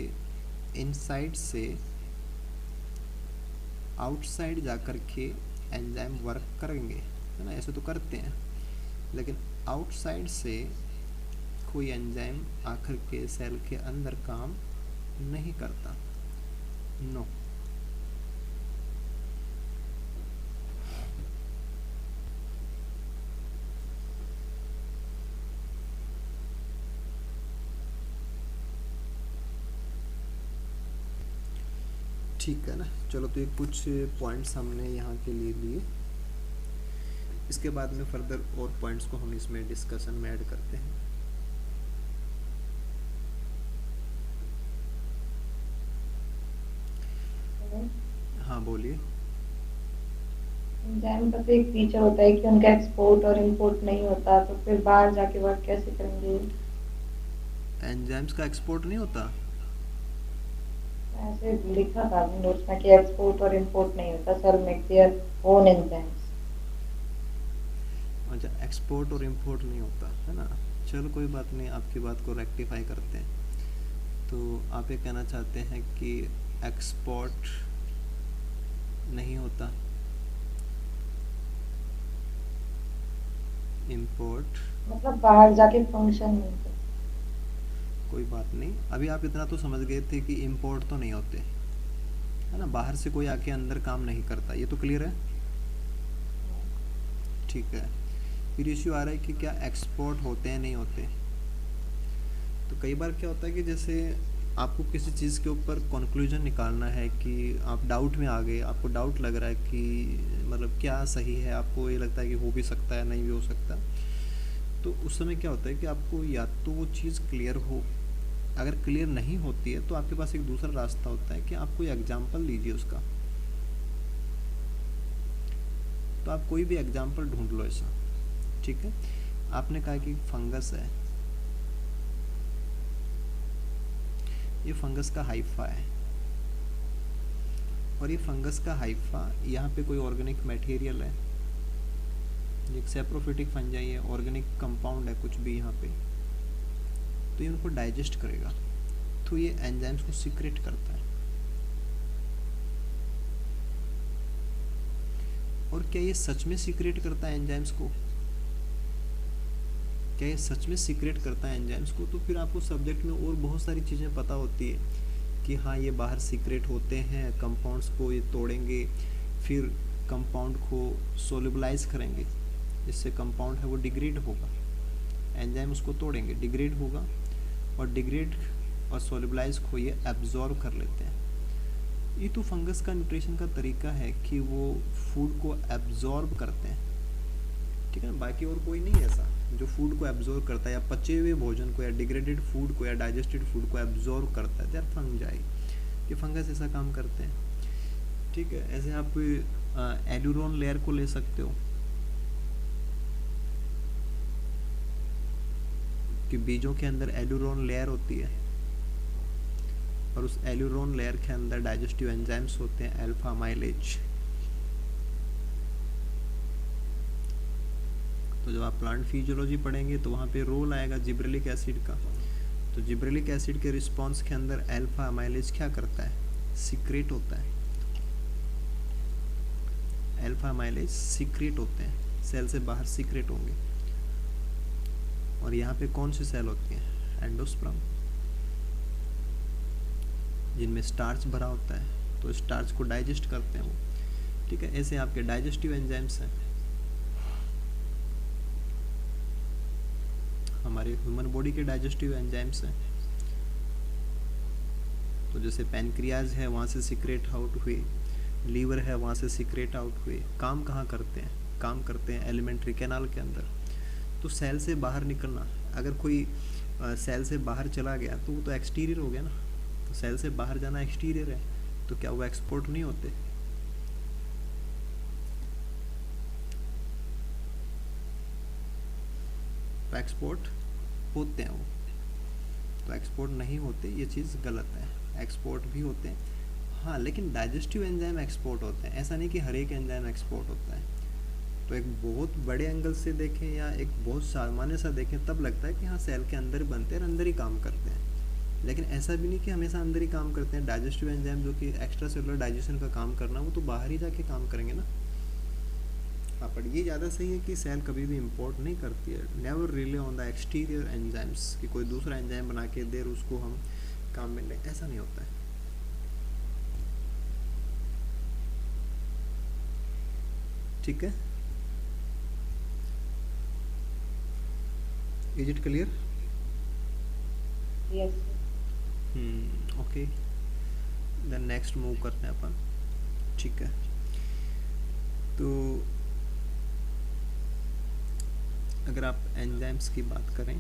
इनसाइड से आउटसाइड जाकर के एंजाइम वर्क करेंगे, है ना, ऐसे तो करते हैं, लेकिन आउटसाइड से कोई एंजाइम आकर के सेल के अंदर काम नहीं करता। नो। ठीक है ना। चलो, तो ये कुछ पॉइंट्स हमने यहाँ के लिए लिए, इसके बाद में फर्दर और पॉइंट्स को हम इसमें डिस्कशन में ऐड करते हैं। हाँ बोलिए। एंजाइम का तो एक फीचर होता है कि उनका एक्सपोर्ट और इंपोर्ट नहीं होता, तो फिर बाहर जाके वर्क कैसे करेंगे? एंजाइम्स का एक्सपोर्ट नहीं होता? ऐसे लिखा था नोट्स में कि एक्सपोर्ट और इंपोर्ट नहीं होता, cell make their own enzymes. अच्छा, एक्सपोर्ट और इंपोर्ट नहीं होता, है ना। चलो कोई बात नहीं, आपकी बात को रेक्टिफाई करते हैं। तो आप ये कहना चाहते हैं कि एक्सपोर्ट नहीं होता, इंपोर्ट मतलब बाहर जाके फंक्शन नहीं होता। कोई बात नहीं, अभी आप इतना तो समझ गए थे कि इंपोर्ट तो नहीं होते, है ना, बाहर से कोई आके अंदर काम नहीं करता, ये तो क्लियर है। ठीक है, फिर इश्यू आ रहा है कि क्या एक्सपोर्ट होते हैं, नहीं होते। तो कई बार क्या होता है कि जैसे आपको किसी चीज़ के ऊपर कंक्लूजन निकालना है कि आप डाउट में आ गए, आपको डाउट लग रहा है कि मतलब क्या सही है, आपको ये लगता है कि हो भी सकता है, नहीं भी हो सकता। तो उस समय क्या होता है कि आपको या तो वो चीज़ क्लियर हो, अगर क्लियर नहीं होती है तो आपके पास एक दूसरा रास्ता होता है कि आप कोई एग्जाम्पल लीजिए उसका। तो आप कोई भी एग्जाम्पल ढूंढ लो ऐसा, ठीक है। आपने कहा कि फंगस है, ये फंगस का हाइफा है, और ये फंगस का हाइफा यहाँ पे कोई ऑर्गेनिक मटेरियल है, एक सैप्रोफिटिक फंजाई है, ऑर्गेनिक कंपाउंड है कुछ भी यहाँ पे, तो ये उनको डाइजेस्ट करेगा, तो ये एंजाइम्स को सीक्रेट करता है। और क्या ये सच में सीक्रेट करता है एंजाइम्स को? क्या ये सच में सीक्रेट करता है एंजाइम्स को? तो फिर आपको सब्जेक्ट में और बहुत सारी चीज़ें पता होती है कि हाँ ये बाहर सीक्रेट होते हैं, कंपाउंड्स को ये तोड़ेंगे, फिर कंपाउंड को सोल्यूबलाइज करेंगे, जिससे कंपाउंड है वो डिग्रेड होगा, एंजाइम उसको तोड़ेंगे, डिग्रेड होगा, और डिग्रेड और सोल्यूबलाइज को ये एब्जॉर्ब कर लेते हैं। ये तो फंगस का न्यूट्रिशन का तरीका है कि वो फूड को एब्जॉर्ब करते हैं, ठीक है ना। बाकी और कोई नहीं है ऐसा जो फूड को एब्जॉर्ब करता है, या पचे हुए भोजन को, या डिग्रेडेड फूड को, या डाइजेस्टेड फूड को एब्जॉर्ब करता है। यार फंजाई, ये फंगस ऐसा काम करते हैं, ठीक है। ऐसे आप एल्यूरोन लेयर को ले सकते हो कि बीजों के अंदर एल्यूरोन लेयर होती है, और उस एल्यूरोन लेयर के अंदर डाइजेस्टिव एंजाइम्स होते हैं, अल्फा माइलेज। तो जब आप प्लांट फिजियोलॉजी पढ़ेंगे तो वहाँ पे रोल आएगा जिब्रेलिक एसिड का। तो जिब्रेलिक एसिड के रिस्पॉन्स के अंदर अल्फा अमाइलेज क्या करता है? सीक्रेट होता है। अल्फा अमाइलेज सीक्रेट होते हैं, सेल से बाहर सीक्रेट होंगे। और यहाँ पे कौन सी सेल होती है? एंडोस्पर्म, जिनमें स्टार्च भरा होता है। तो स्टार्च को डाइजेस्ट करते हैं वो, ठीक है। ऐसे आपके डाइजेस्टिव एंजाइम्स हैं, हमारे ह्यूमन बॉडी के डाइजेस्टिव एंजाइम्स हैं। तो जैसे पैनक्रियाज है वहाँ से सीक्रेट आउट हुए, लीवर है वहाँ से सीक्रेट आउट हुए। काम कहाँ करते हैं? काम करते हैं एलिमेंट्री कैनाल के अंदर। तो सेल से बाहर निकलना, अगर कोई सेल से बाहर चला गया तो वो तो एक्सटीरियर हो गया ना। तो सेल से बाहर जाना एक्सटीरियर है, तो क्या वो एक्सपोर्ट नहीं होते? तो एक्सपोर्ट होते हैं वो, तो एक्सपोर्ट नहीं होते, ये चीज़ गलत है। एक्सपोर्ट भी होते हैं हाँ, लेकिन डाइजेस्टिव एंजाइम एक्सपोर्ट होते हैं, ऐसा नहीं कि हर एक एंजाइम एक्सपोर्ट होता है। तो एक बहुत बड़े एंगल से देखें या एक बहुत सामान्य सा देखें तब लगता है कि हाँ सेल के अंदर बनते हैं और अंदर ही काम करते हैं, लेकिन ऐसा भी नहीं कि हमेशा अंदर ही काम करते हैं। डाइजेस्टिव एंजाइम जो कि एक्स्ट्रा सेलुलर डाइजेशन का काम करना, वो तो बाहर ही जाके काम करेंगे ना। हाँ, पर ये ज़्यादा सही है कि सेल कभी भी इम्पोर्ट नहीं करती है। Never relay on the exterior enzymes, कि कोई दूसरा एंजाइम बना के देर उसको हम काम में लें, ऐसा नहीं होता है। ठीक है, is it clear? Yes okay, then next move करते हैं अपन। ठीक है, तो अगर आप एंजाइम्स की बात करें